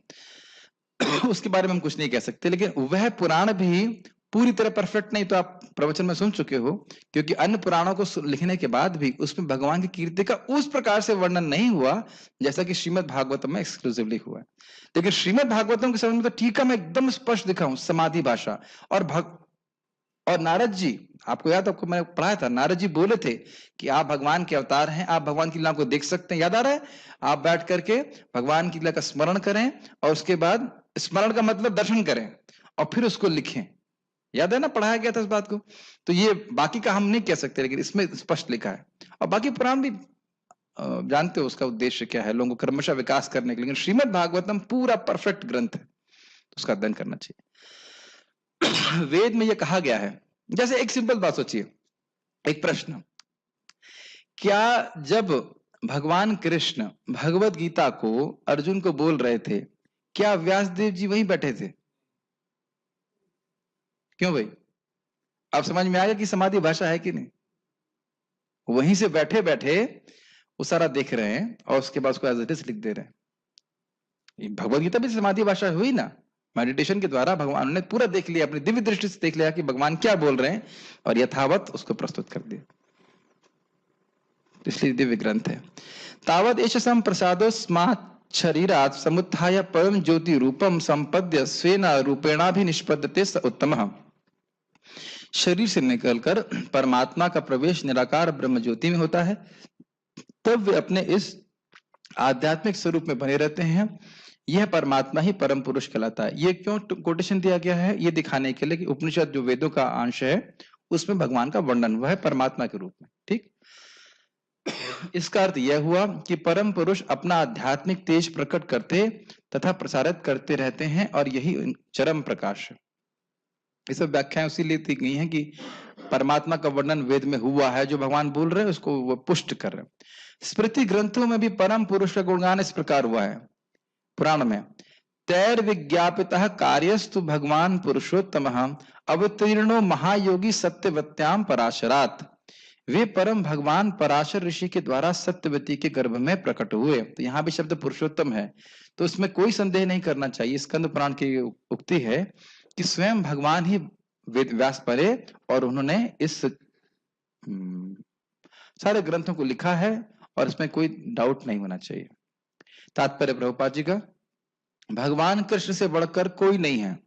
उसके बारे में हम कुछ नहीं कह सकते, लेकिन वह पुराण भी पूरी तरह परफेक्ट नहीं, तो आप प्रवचन में सुन चुके हो, क्योंकि अन्य पुराणों को लिखने के बाद भी उसमें भगवान की कीर्ति का उस प्रकार से वर्णन नहीं हुआ जैसा कि श्रीमद् भागवतम में एक्सक्लूसिवली हुआ है। लेकिन श्रीमद् भागवतम के समय में तो टीका में एकदम स्पष्ट दिखा हूं समाधि भाषा। और नारद जी, आपको याद, आपको मैंने पढ़ाया था, नारद जी बोले थे कि आप भगवान के अवतार हैं, आप भगवान की लीला को देख सकते हैं। याद आ रहा है? आप बैठ करके भगवान की लीला का स्मरण करें, और उसके बाद स्मरण का मतलब दर्शन करें, और फिर उसको लिखें। याद है ना, पढ़ाया गया था इस बात को। तो ये बाकी का हम नहीं कह सकते, लेकिन इसमें स्पष्ट लिखा है। और बाकी पुराण भी जानते हो उसका उद्देश्य क्या है, लोगों को क्रमशः विकास करने के लिए। लेकिन श्रीमद् भागवतम पूरा परफेक्ट ग्रंथ है, उसका अध्ययन करना चाहिए। वेद में यह कहा गया है, जैसे एक सिंपल बात सोचिए, एक प्रश्न, क्या जब भगवान कृष्ण भगवत गीता को अर्जुन को बोल रहे थे, क्या व्यासदेव जी वहीं बैठे थे? क्यों भाई? अब समझ में आया कि समाधि भाषा है कि नहीं? वहीं से बैठे बैठे वो सारा देख रहे हैं और उसके बाद उसको एज इट इज लिख दे रहे हैं। भगवत गीता भी समाधि भाषा हुई ना, मेडिटेशन के द्वारा भगवान ने पूरा देख लिया, अपनी दिव्य दृष्टि से देख लिया कि भगवान क्या बोल रहे हैं और यथावत उसको प्रस्तुत कर दिया, इसलिए दिव्य ग्रंथ है। तावत एष संप्रसादो स्मात् शरीरात् समुत्थाय परम ज्योति रूपम संपद्य स्वेन रूपेणाभिनिष्पद्यते स उत्तमः। शरीर से निकलकर परमात्मा का प्रवेश निराकार ब्रह्म ज्योति में होता है, तब वे अपने इस आध्यात्मिक स्वरूप में बने रहते हैं। यह परमात्मा ही परम पुरुष कहलाता है। ये क्यों कोटेशन दिया गया है? ये दिखाने के लिए कि उपनिषद जो वेदों का अंश है उसमें भगवान का वर्णन हुआ है परमात्मा के रूप में। ठीक, इसका अर्थ यह हुआ कि परम पुरुष अपना आध्यात्मिक तेज प्रकट करते तथा प्रसारित करते रहते हैं और यही चरम प्रकाश है। ये सब व्याख्याएं इसीलिए दी गई हैं कि परमात्मा का वर्णन वेद में हुआ है, जो भगवान बोल रहे हैं उसको वो पुष्ट कर रहे हैं। स्मृति ग्रंथों में भी परम पुरुष का गुणगान इस प्रकार हुआ है। पुराण में तैर विज्ञापितः कार्यस्तु भगवान पुरुषोत्तमः अवतीर्णो महायोगी सत्यवत्याम पराशरात्। वे परम भगवान पराशर ऋषि के द्वारा सत्यवती के गर्भ में प्रकट हुए। तो यहाँ भी शब्द पुरुषोत्तम है, तो इसमें कोई संदेह नहीं करना चाहिए। स्कंद पुराण की उक्ति है कि स्वयं भगवान ही वेद व्यास पढ़े और उन्होंने इस सारे ग्रंथों को लिखा है और इसमें कोई डाउट नहीं होना चाहिए। तात्पर्य प्रभुपाद जी का, भगवान कृष्ण से बढ़कर कोई नहीं है,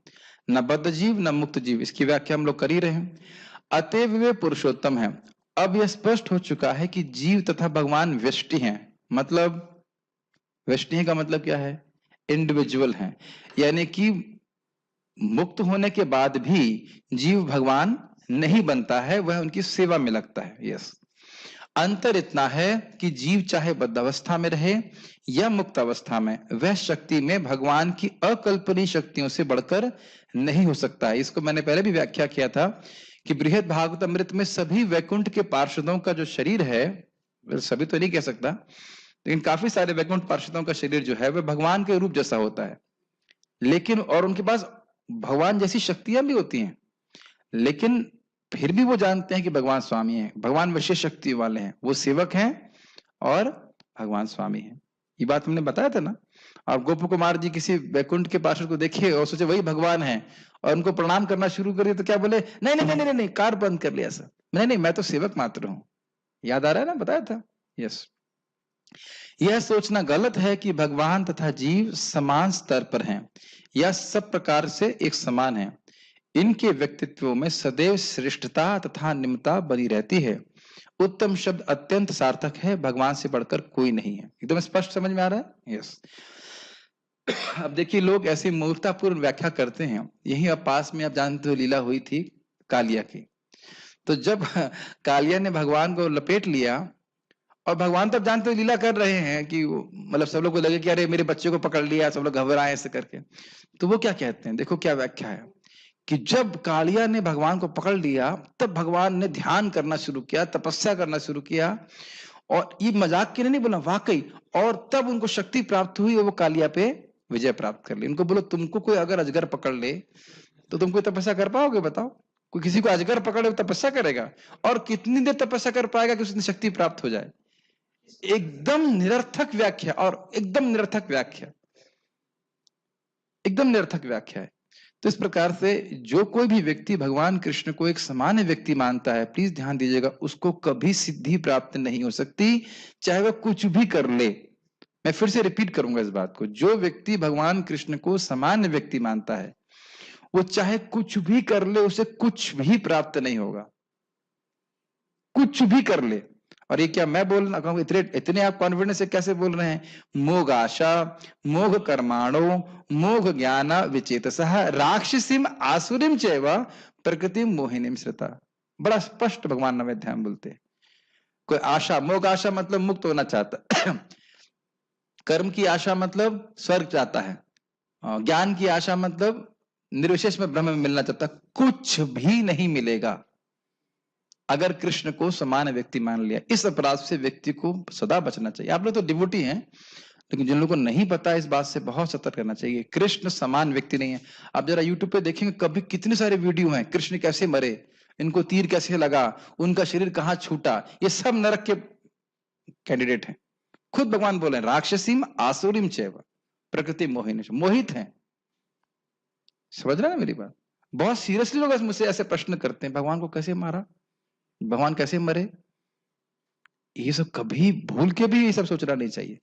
न बद्ध जीव न मुक्त जीव। इसकी व्याख्या हम लोग कर ही रहे हैं। अतएव वे पुरुषोत्तम है। अब यह स्पष्ट हो चुका है कि जीव तथा भगवान व्यष्टि हैं। मतलब व्यष्टि का मतलब क्या है? इंडिविजुअल हैं, यानी कि मुक्त होने के बाद भी जीव भगवान नहीं बनता है, वह उनकी सेवा में लगता है। यस, अंतर इतना है कि जीव चाहे बद्ध अवस्था में रहे या मुक्त अवस्था में, वह शक्ति में भगवान की अकल्पनीय शक्तियों से बढ़कर नहीं हो सकता है। इसको मैंने पहले भी व्याख्या किया था कि बृहद भागवतामृत में सभी वैकुंठ के पार्षदों का जो शरीर है, सभी तो नहीं कह सकता, लेकिन काफी सारे वैकुंठ पार्षदों का शरीर जो है वह भगवान के रूप जैसा होता है, लेकिन और उनके पास भगवान जैसी शक्तियां भी होती हैं, लेकिन फिर भी वो जानते हैं कि भगवान स्वामी हैं, भगवान विशेष शक्ति वाले हैं, वो सेवक हैं और भगवान स्वामी हैं। ये बात हमने बताया था ना। आप गोप कुमार जी किसी वैकुंठ के पार्षद को देखे और सोचे वही भगवान है और उनको प्रणाम करना शुरू करिए तो क्या बोले? नहीं नहीं नहीं नहीं, कार बंद कर लिया सर, नहीं नहीं मैं तो सेवक मात्र हूं। याद आ रहा है ना, बताया था। यस, यह सोचना गलत है कि भगवान तथा जीव समान स्तर पर हैं या सब प्रकार से एक समान है। इनके व्यक्तित्वों में सदैव श्रेष्ठता तथा निम्नता बनी रहती है। उत्तम शब्द अत्यंत सार्थक है, भगवान से बढ़कर कोई नहीं है। एकदम स्पष्ट समझ में आ रहा है? यस। अब देखिए, लोग ऐसी मूर्खतापूर्ण व्याख्या करते हैं। यही अब पास में आप जानते हो लीला हुई थी कालिया की। तो जब कालिया ने भगवान को लपेट लिया और भगवान तब जानते हो लीला कर रहे हैं कि मतलब सब लोग को लगे कि अरे मेरे बच्चे को पकड़ लिया, सब लोग घबराए ऐसे करके। तो वो क्या कहते हैं, देखो क्या व्याख्या है कि जब कालिया ने भगवान को पकड़ लिया तब भगवान ने ध्यान करना शुरू किया, तपस्या करना शुरू किया, और ये मजाक के लिए नहीं बोला, वाकई। और तब उनको शक्ति प्राप्त हुई और वो कालिया पे विजय प्राप्त कर ली। उनको बोलो तुमको कोई अगर अजगर पकड़ ले तो तुम कोई तपस्या कर पाओगे? बताओ, कोई किसी को अजगर पकड़े तपस्या करेगा? और कितनी देर तपस्या कर पाएगा कि उसने शक्ति प्राप्त हो जाए? एकदम निरर्थक व्याख्या, और एकदम निरर्थक व्याख्या, एकदम निरर्थक व्याख्या है। तो इस प्रकार से जो कोई भी व्यक्ति भगवान कृष्ण को एक सामान्य व्यक्ति मानता है, प्लीज ध्यान दीजिएगा, उसको कभी सिद्धि प्राप्त नहीं हो सकती, चाहे वह कुछ भी कर ले। मैं फिर से रिपीट करूंगा इस बात को, जो व्यक्ति भगवान कृष्ण को सामान्य व्यक्ति मानता है वो चाहे कुछ भी कर ले, उसे कुछ भी प्राप्त नहीं होगा, कुछ भी कर ले। और ये क्या मैं बोलना कहूँ, इतने आप कॉन्फिडेंस से कैसे बोल रहे हैं? मोग आशा मोघ कर्माणो मोघ ज्ञान विचेतसः राक्षसीम आसुरीम चैव प्रकृति मोहिनीम श्रुता। बड़ा स्पष्ट भगवान नवे अध्याय बोलते हैं। कोई आशा, मोग आशा मतलब मुक्त होना चाहता, कर्म की आशा मतलब स्वर्ग चाहता है, ज्ञान की आशा मतलब निर्विशेष में ब्रह्म में मिलना चाहता, कुछ भी नहीं मिलेगा अगर कृष्ण को समान व्यक्ति मान लिया। इस अपराध से व्यक्ति को सदा बचना चाहिए। आप लोग तो डिवोटी हैं, लेकिन जिन लोगों को नहीं पता इस बात से बहुत सतर्क रहना चाहिए। कृष्ण समान व्यक्ति नहीं है। आप जरा यूट्यूब पे देखेंगे, कभी कितने सारे वीडियो हैं, कृष्ण कैसे मरे, इनको तीर कैसे लगा, उनका शरीर कहाँ छूटा, ये सब नरक के कैंडिडेट हैं। खुद भगवान बोले राक्षसीम आसुरीम चैव प्रकृति मोहिनी, मोहित हैं। समझ रहे हैं मेरी बात? बहुत सीरियसली लोग मुझसे ऐसे प्रश्न करते हैं, भगवान को कैसे मारा, भगवान कैसे मरे। ये सब कभी भूल के भी ये सब सोचना नहीं चाहिए।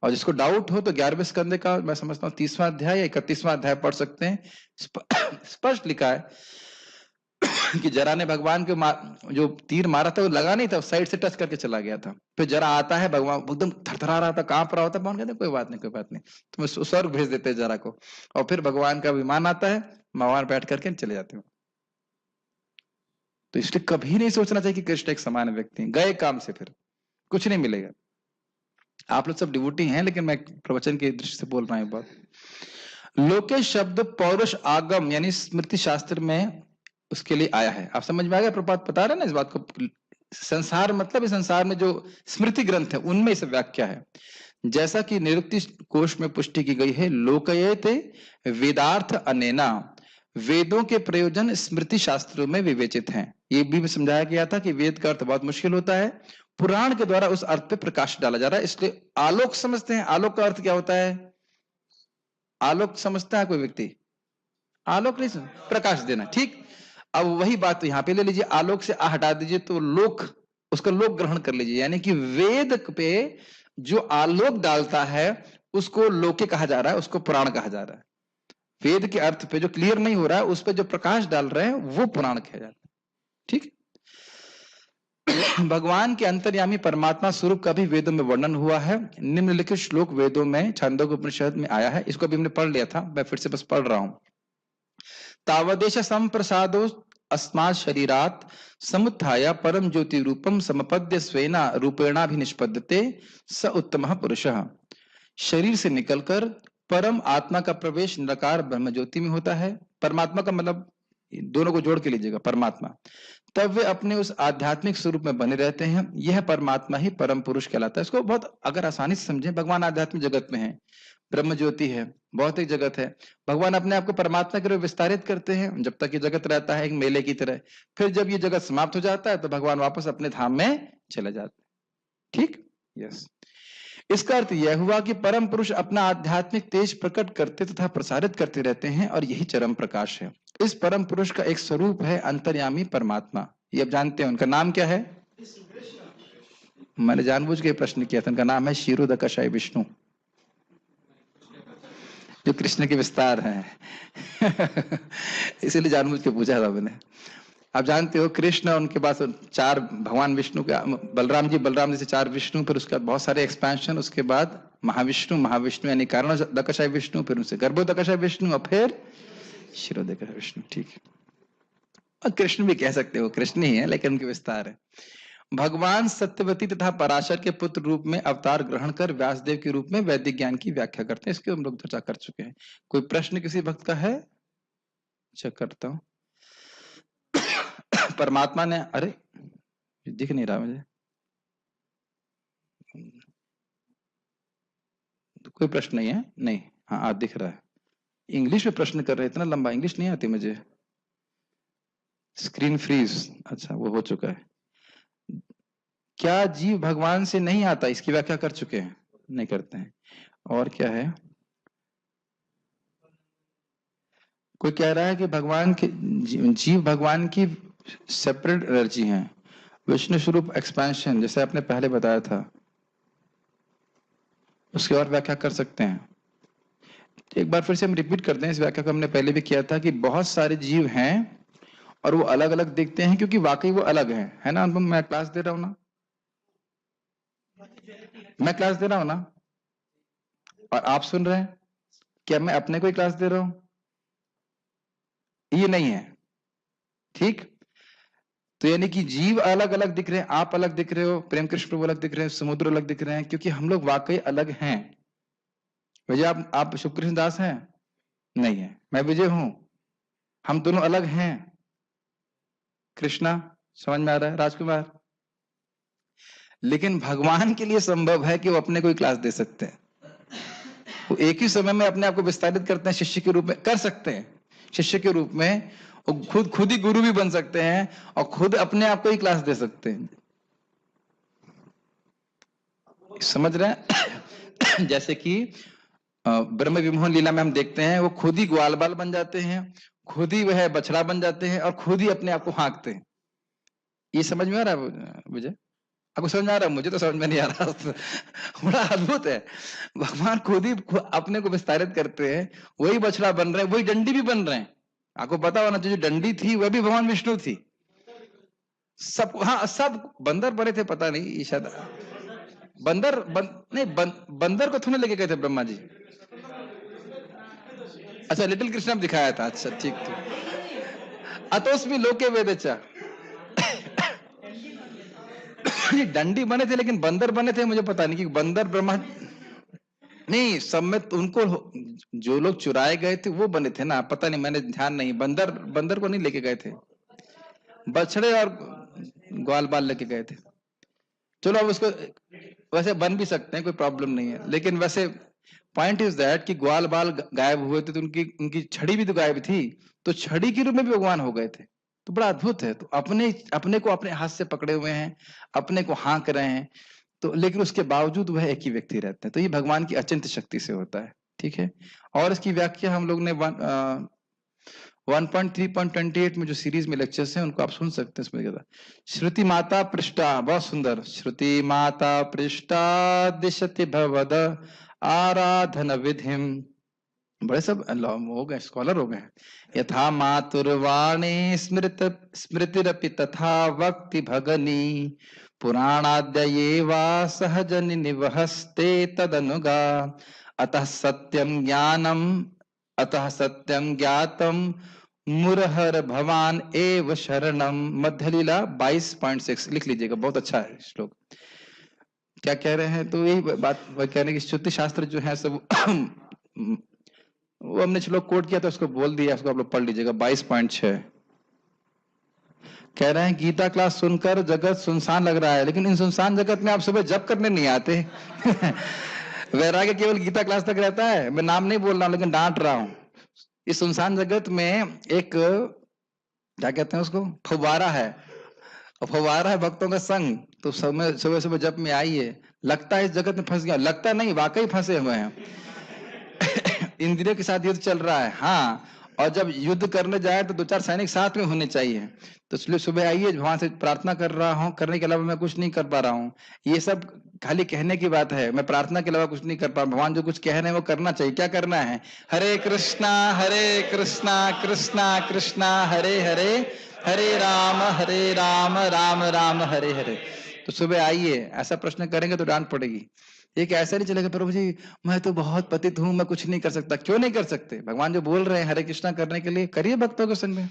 और जिसको डाउट हो तो 11वें स्कंद का मैं समझता हूँ 30वां अध्याय या 31वां अध्याय पढ़ सकते हैं। स्पष्ट लिखा है कि जरा ने भगवान के जो तीर मारा था वो लगा नहीं था, साइड से टच करके चला गया था। फिर जरा आता है, भगवान एकदम थरथरा रहा था, कांप रहा होता, भगवान कहते कोई बात नहीं कोई बात नहीं, तुम स्वर्ग भेज देते हैं जरा को। और फिर भगवान का विमान आता है, भगवान बैठ करके चले जाते हो। तो इसलिए कभी नहीं सोचना चाहिए कि कृष्ण एक समान व्यक्ति, गए काम से फिर कुछ नहीं मिलेगा। आप लोग सब डिवोटी हैं, लेकिन मैं प्रवचन के दृष्टि से बोल रहा हूं बात। लोके शब्द पौरुष आगम यानी स्मृति शास्त्र में उसके लिए आया है। आप समझ में आ गया? प्रपात बता रहे ना इस बात को। संसार मतलब इस संसार में जो स्मृति ग्रंथ है उनमें इसे व्याख्या है। जैसा कि निरुक्ति कोश में पुष्टि की गई है, लोकयते वेदार्थ अनेना, वेदों के प्रयोजन स्मृति शास्त्रों में विवेचित हैं। ये भी समझाया गया था कि वेद का अर्थ बहुत मुश्किल होता है, पुराण के द्वारा उस अर्थ पे प्रकाश डाला जा रहा है। इसलिए आलोक समझते हैं। आलोक का अर्थ क्या होता है? आलोक समझता है कोई व्यक्ति? आलोक नहीं, प्रकाश देना। ठीक, अब वही बात तो यहां पे ले लीजिए, आलोक से आ हटा दीजिए तो लोक, उसका लोक ग्रहण कर लीजिए। यानी कि वेद पे जो आलोक डालता है उसको लोके कहा जा रहा है, उसको पुराण कहा जा रहा है। वेद के अर्थ पे जो क्लियर नहीं हो रहा है उस पे जो प्रकाश डाल रहे हैं वो पुराण कहा जाता है। ठीक, भगवान के अंतर्यामी परमात्मा स्वरूप का भी वेदों में वर्णन हुआ है। निम्नलिखित श्लोक वेदों में छांदोग्य उपनिषद में आया है। इसको भी हमने पढ़ लिया था, मैं फिर से बस पढ़ रहा हूं। तावदेश संप्रसादो अस्मात् शरीरात् समुत्थाय परम ज्योति रूपम समपद्य स्वेना रूपेणा भी निष्पद्यते स उत्तमः पुरुषः। शरीर से निकलकर परम आत्मा का प्रवेश निराकार ब्रह्म ज्योति में होता है। परमात्मा का मतलब दोनों को जोड़ के लीजिएगा, परमात्मा। तब वे अपने उस आध्यात्मिक स्वरूप में बने रहते हैं। यह परमात्मा ही परम पुरुष कहलाता है। इसको बहुत अगर आसानी से समझें, भगवान आध्यात्मिक जगत में है, ब्रह्म ज्योति है, भौतिक जगत है। भगवान अपने आप को परमात्मा के रूप विस्तारित करते हैं जब तक ये जगत रहता है एक मेले की तरह। फिर जब ये जगत समाप्त हो जाता है तो भगवान वापस अपने धाम में चले जाते हैं। ठीक, यस। इसका अर्थ यह हुआ कि परम पुरुष अपना आध्यात्मिक तेज प्रकट करते तथा प्रसारित करते रहते हैं और यही चरम प्रकाश है। इस परम पुरुष का एक स्वरूप है अंतर्यामी परमात्मा। ये अब जानते हैं, उनका नाम क्या है? मैंने जानबूझ के प्रश्न किया था। उनका नाम है क्षीरोदकशाय विष्णु, जो कृष्ण के विस्तार हैं। इसीलिए जानबूझ के पूछा था मैंने। आप जानते हो कृष्ण और उनके पास 4 भगवान विष्णु का, बलराम जी से 4 विष्णु, फिर उसके बाद बहुत सारे एक्सपेंशन, उसके बाद महाविष्णु यानी कारणोदकशाय विष्णु, फिर उनसे गर्भोदकशाय विष्णु और फिर क्षीरोदकशाय विष्णु। ठीक है, और कृष्ण भी कह सकते हो, कृष्ण ही है लेकिन उनके विस्तार है। भगवान सत्यवती तथा पराशर के पुत्र रूप में अवतार ग्रहण कर व्यासदेव के रूप में वैदिक ज्ञान की व्याख्या करते हैं। इसके हम लोग चर्चा कर चुके हैं। कोई प्रश्न किसी भक्त का है? चेक करता हूं। परमात्मा ने, अरे दिख नहीं रहा मुझे, कोई प्रश्न नहीं है? नहीं, हाँ आज दिख रहा है। इंग्लिश में प्रश्न कर रहे, इतना लंबा इंग्लिश नहीं आती मुझे। स्क्रीन फ्रीज, अच्छा वो हो चुका है। क्या जीव भगवान से नहीं आता, इसकी व्याख्या कर चुके हैं, नहीं करते हैं। और क्या है? कोई कह रहा है कि भगवान के जीव भगवान की सेपरेट एनर्जी हैं, विष्णु स्वरूप एक्सपेंशन, जैसे आपने पहले बताया था, उसकी और व्याख्या कर सकते हैं। एक बार फिर से हम रिपीट करते हैं इस व्याख्या को। हमने पहले भी किया था कि बहुत सारे जीव हैं और वो अलग अलग दिखते हैं क्योंकि वाकई वो अलग हैं, है ना? अनुपम, मैं क्लास दे रहा हूं ना, मैं क्लास दे रहा हूं ना, और आप सुन रहे हैं। क्या मैं अपने को ही क्लास दे रहा हूं? ये नहीं है। ठीक, तो यानी कि जीव अलग अलग दिख रहे हैं, आप अलग दिख रहे हो, प्रेम कृष्ण प्रभु अलग दिख रहे हैं, समुद्र अलग दिख रहे हैं, क्योंकि हम लोग वाकई अलग हैं। विजय, आप शुभ कृष्ण दास हैं? नहीं है। मैं विजय हूं? हम दोनों अलग हैं। कृष्णा, समझ में आ रहा है राजकुमार? लेकिन भगवान के लिए संभव है कि वो अपने को ही क्लास दे सकते हैं। वो एक ही समय में अपने आप को विस्तारित करते हैं, शिष्य के रूप में कर सकते हैं, शिष्य के रूप में वो खुद ही गुरु भी बन सकते हैं और खुद अपने आप को ही क्लास दे सकते हैं। समझ रहे हैं? जैसे कि ब्रह्म विमोहन लीला में हम देखते हैं, वो खुद ही ग्वाल बाल बन जाते हैं, खुद ही वह बछड़ा बन जाते हैं और खुद ही अपने आप को हाँकते हैं। ये समझ में आ रहा है विजय? आपको समझ में आ रहा है? मुझे तो समझ में नहीं आ रहा। बड़ा अद्भुत है, भगवान खुद ही अपने को विस्तारित करते हैं, वही बछड़ा बन रहे हैं, वही डंडी भी बन रहे हैं। आपको पता होना चाहिए, जो डंडी थी वह भी भगवान विष्णु थी। सब, हाँ सब बंदर बने थे, पता नहीं शायद बंदर को थोड़े लेके गए थे ब्रह्मा जी। अच्छा, लिटिल कृष्ण में दिखाया था। अच्छा ठीक ठीक। अतोस्मि लोके वेदचा। डंडी बने थे लेकिन बंदर बने थे, मुझे पता नहीं कि बंदर ब्रह्मा नहीं, सब में उनको जो लोग चुराए गए थे वो बने थे ना, पता नहीं, मैंने ध्यान नहीं। बंदर को नहीं लेके गए थे, बछड़े और ग्वाल बाल लेके गए थे। चलो अब उसको वैसे बन भी सकते हैं, कोई प्रॉब्लम नहीं है, लेकिन वैसे पॉइंट इज दैट कि ग्वाल बाल गायब हुए थे तो उनकी छड़ी भी तो गायब थी, तो छड़ी के रूप में भी भगवान हो गए थे। तो बड़ा अद्भुत है। तो अपने को अपने हाथ से पकड़े हुए हैं, अपने को हाँक रहे हैं, तो लेकिन उसके बावजूद वह एक ही व्यक्ति रहते हैं। तो ये भगवान की अचिंत्य शक्ति से होता है। ठीक है, और इसकी व्याख्या हम लोग ने 1.3.28 में जो सीरीज में लेक्चर्स हैं उनको आप सुन सकते हैं। इसमें श्रुति माता पृष्ठा, बहुत सुंदर, श्रुति माता पृष्ठा दिशति भवद आराधन विधिम, बड़े सब हो गए, स्कॉलर हो गए। यथा मातुर्वाणी स्मृतिरपि तथा वक्ति भगनी पुराणाद्य ये वा सहजनि निवहस्ते तदनुगा अतः सत्यम ज्ञातम मुरहर भवान एव शरणम। मध्यलीला 22.6 लिख लीजिएगा, बहुत अच्छा है श्लोक। क्या कह रहे हैं? तो यही बात कह रहे हैं कि श्रुति शास्त्र जो है सब वो हमने श्लोक कोट किया तो उसको बोल दिया, उसको आप लोग पढ़ लीजिएगा। 22.6 कह रहे हैं गीता क्लास सुनकर जगत सुनसान लग रहा है, लेकिन इन सुनसान जगत में आप सुबह जप करने नहीं आते। वैराग्य केवल गीता क्लास तक रहता है। मैं नाम नहीं बोल रहा हूं लेकिन डांट रहा हूं। इस सुनसान जगत में एक क्या कहते हैं उसको, फव्वारा है, और फव्वारा है भक्तों का संग। तो सुबह सुबह जप में आइए। लगता है इस जगत में फंस गया, लगता नहीं, वाकई फंसे हुए हैं। इंद्रियों के साथ युद्ध चल रहा है, हाँ, और जब युद्ध करने जाए तो 2-4 सैनिक साथ में होने चाहिए। तो इसलिए सुबह आइए, भगवान से प्रार्थना कर रहा हूँ, करने के अलावा मैं कुछ नहीं कर पा रहा हूँ। ये सब खाली कहने की बात है, मैं प्रार्थना के अलावा कुछ नहीं कर पा। भगवान जो कुछ कह रहे हैं वो करना चाहिए। क्या करना है? हरे कृष्णा कृष्णा कृष्णा हरे हरे, हरे राम राम राम हरे हरे। तो सुबह आइए, ऐसा प्रश्न करेंगे तो डांट पड़ेगी। एक ऐसा नहीं चलेगा प्रभु जी मैं तो बहुत पतित हूं, मैं कुछ नहीं कर सकता। क्यों नहीं कर सकते? भगवान जो बोल रहे हैं हरे कृष्णा करने के लिए, करिए भक्तों के संग में।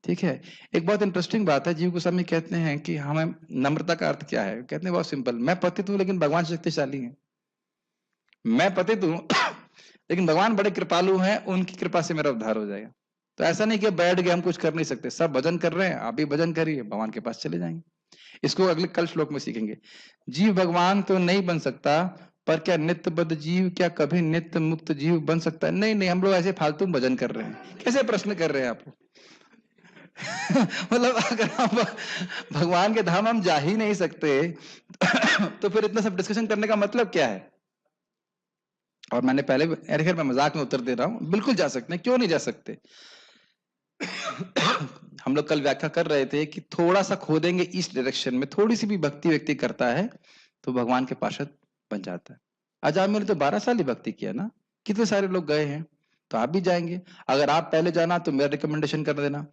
ठीक है, एक बहुत इंटरेस्टिंग बात है, जीव गोस्वामी कहते हैं कि हमें नम्रता का अर्थ क्या है। कहते हैं बहुत सिंपल, मैं पतित हूं लेकिन भगवान शक्तिशाली है। मैं पतित हूं लेकिन भगवान बड़े कृपालु हैं, उनकी कृपा से मेरा उद्धार हो जाएगा। तो ऐसा नहीं कि बैठ गए हम कुछ कर नहीं सकते। सब भजन कर रहे हैं, आप भी भजन करिए, भगवान के पास चले जाएंगे। इसको अगले कल श्लोक में सीखेंगे। जीव भगवान तो नहीं बन सकता, पर क्या नित्यबद्ध जीव क्या कभी नित्य मुक्त जीव बन सकता है? नहीं, हम लोग ऐसे फालतू भजन कर रहे हैं। कैसे प्रश्न कर रहे हैं आप? मतलब अगर हम भगवान के धाम हम जा ही नहीं सकते तो फिर इतना सब डिस्कशन करने का मतलब क्या है? और मैंने पहले, खैर मैं मजाक में उत्तर दे रहा हूं, बिल्कुल जा सकते हैं। क्यों नहीं जा सकते? हम लोग कल व्याख्या कर रहे थे कि थोड़ा सा खोदेंगे इस डायरेक्शन में, थोड़ी सी भी भक्ति व्यक्ति करता है तो भगवान के पार्षद बन जाता है। आजाद ने तो 12 साल ही भक्ति किया ना, कितने सारे लोग गए हैं, तो आप भी जाएंगे। अगर आप पहले जाना तो मेरा रिकमेंडेशन कर देना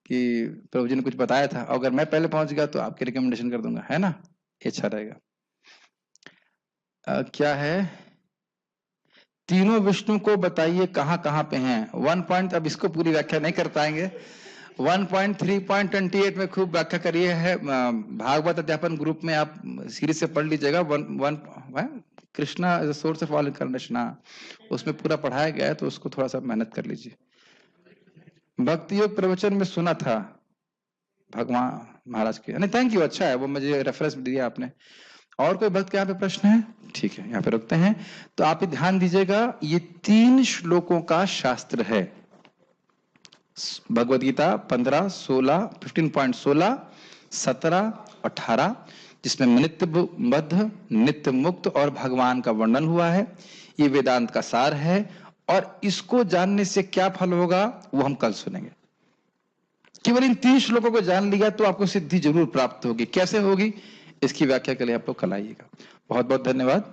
कि प्रभु जी ने कुछ बताया था, अगर मैं पहले पहुंच गया तो आपके रिकमेंडेशन कर दूंगा, है ना? ये अच्छा रहेगा। क्या है, तीनों विष्णु को बताइए कहां कहां पे हैं। 1 पॉइंट, अब इसको पूरी व्याख्या नहीं कर पाएंगे। 1.3.28 में खूब व्याख्या करिए है, भागवत अध्यापन ग्रुप में आप सीरीज से पढ़ लीजिएगा। Krishna is the source of all incarnation, उसमें पूरा पढ़ाया गया है, तो उसको थोड़ा सा मेहनत कर लीजिए। भक्ति योग प्रवचन में सुना था भगवान महाराज के, नहीं थैंक यू, अच्छा है वो, मुझे रेफरेंस दिया आपने। और कोई भक्त के यहाँ पे प्रश्न है? ठीक है, यहाँ पे रुकते हैं। तो आप ध्यान दीजिएगा, ये 3 श्लोकों का शास्त्र है, भगवद गीता 15, 16, 15.16, 17, 18, जिसमें नित्य बद्ध, नित्य मुक्त और भगवान का वर्णन हुआ है। ये वेदांत का सार है, और इसको जानने से क्या फल होगा वो हम कल सुनेंगे। केवल इन 3 श्लोकों को जान लिया तो आपको सिद्धि जरूर प्राप्त होगी। कैसे होगी इसकी व्याख्या के लिए आप लोग कल आइएगा। बहुत बहुत धन्यवाद।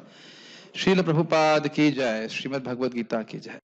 श्रील प्रभुपाद की जय, श्रीमद् भगवद गीता की जय।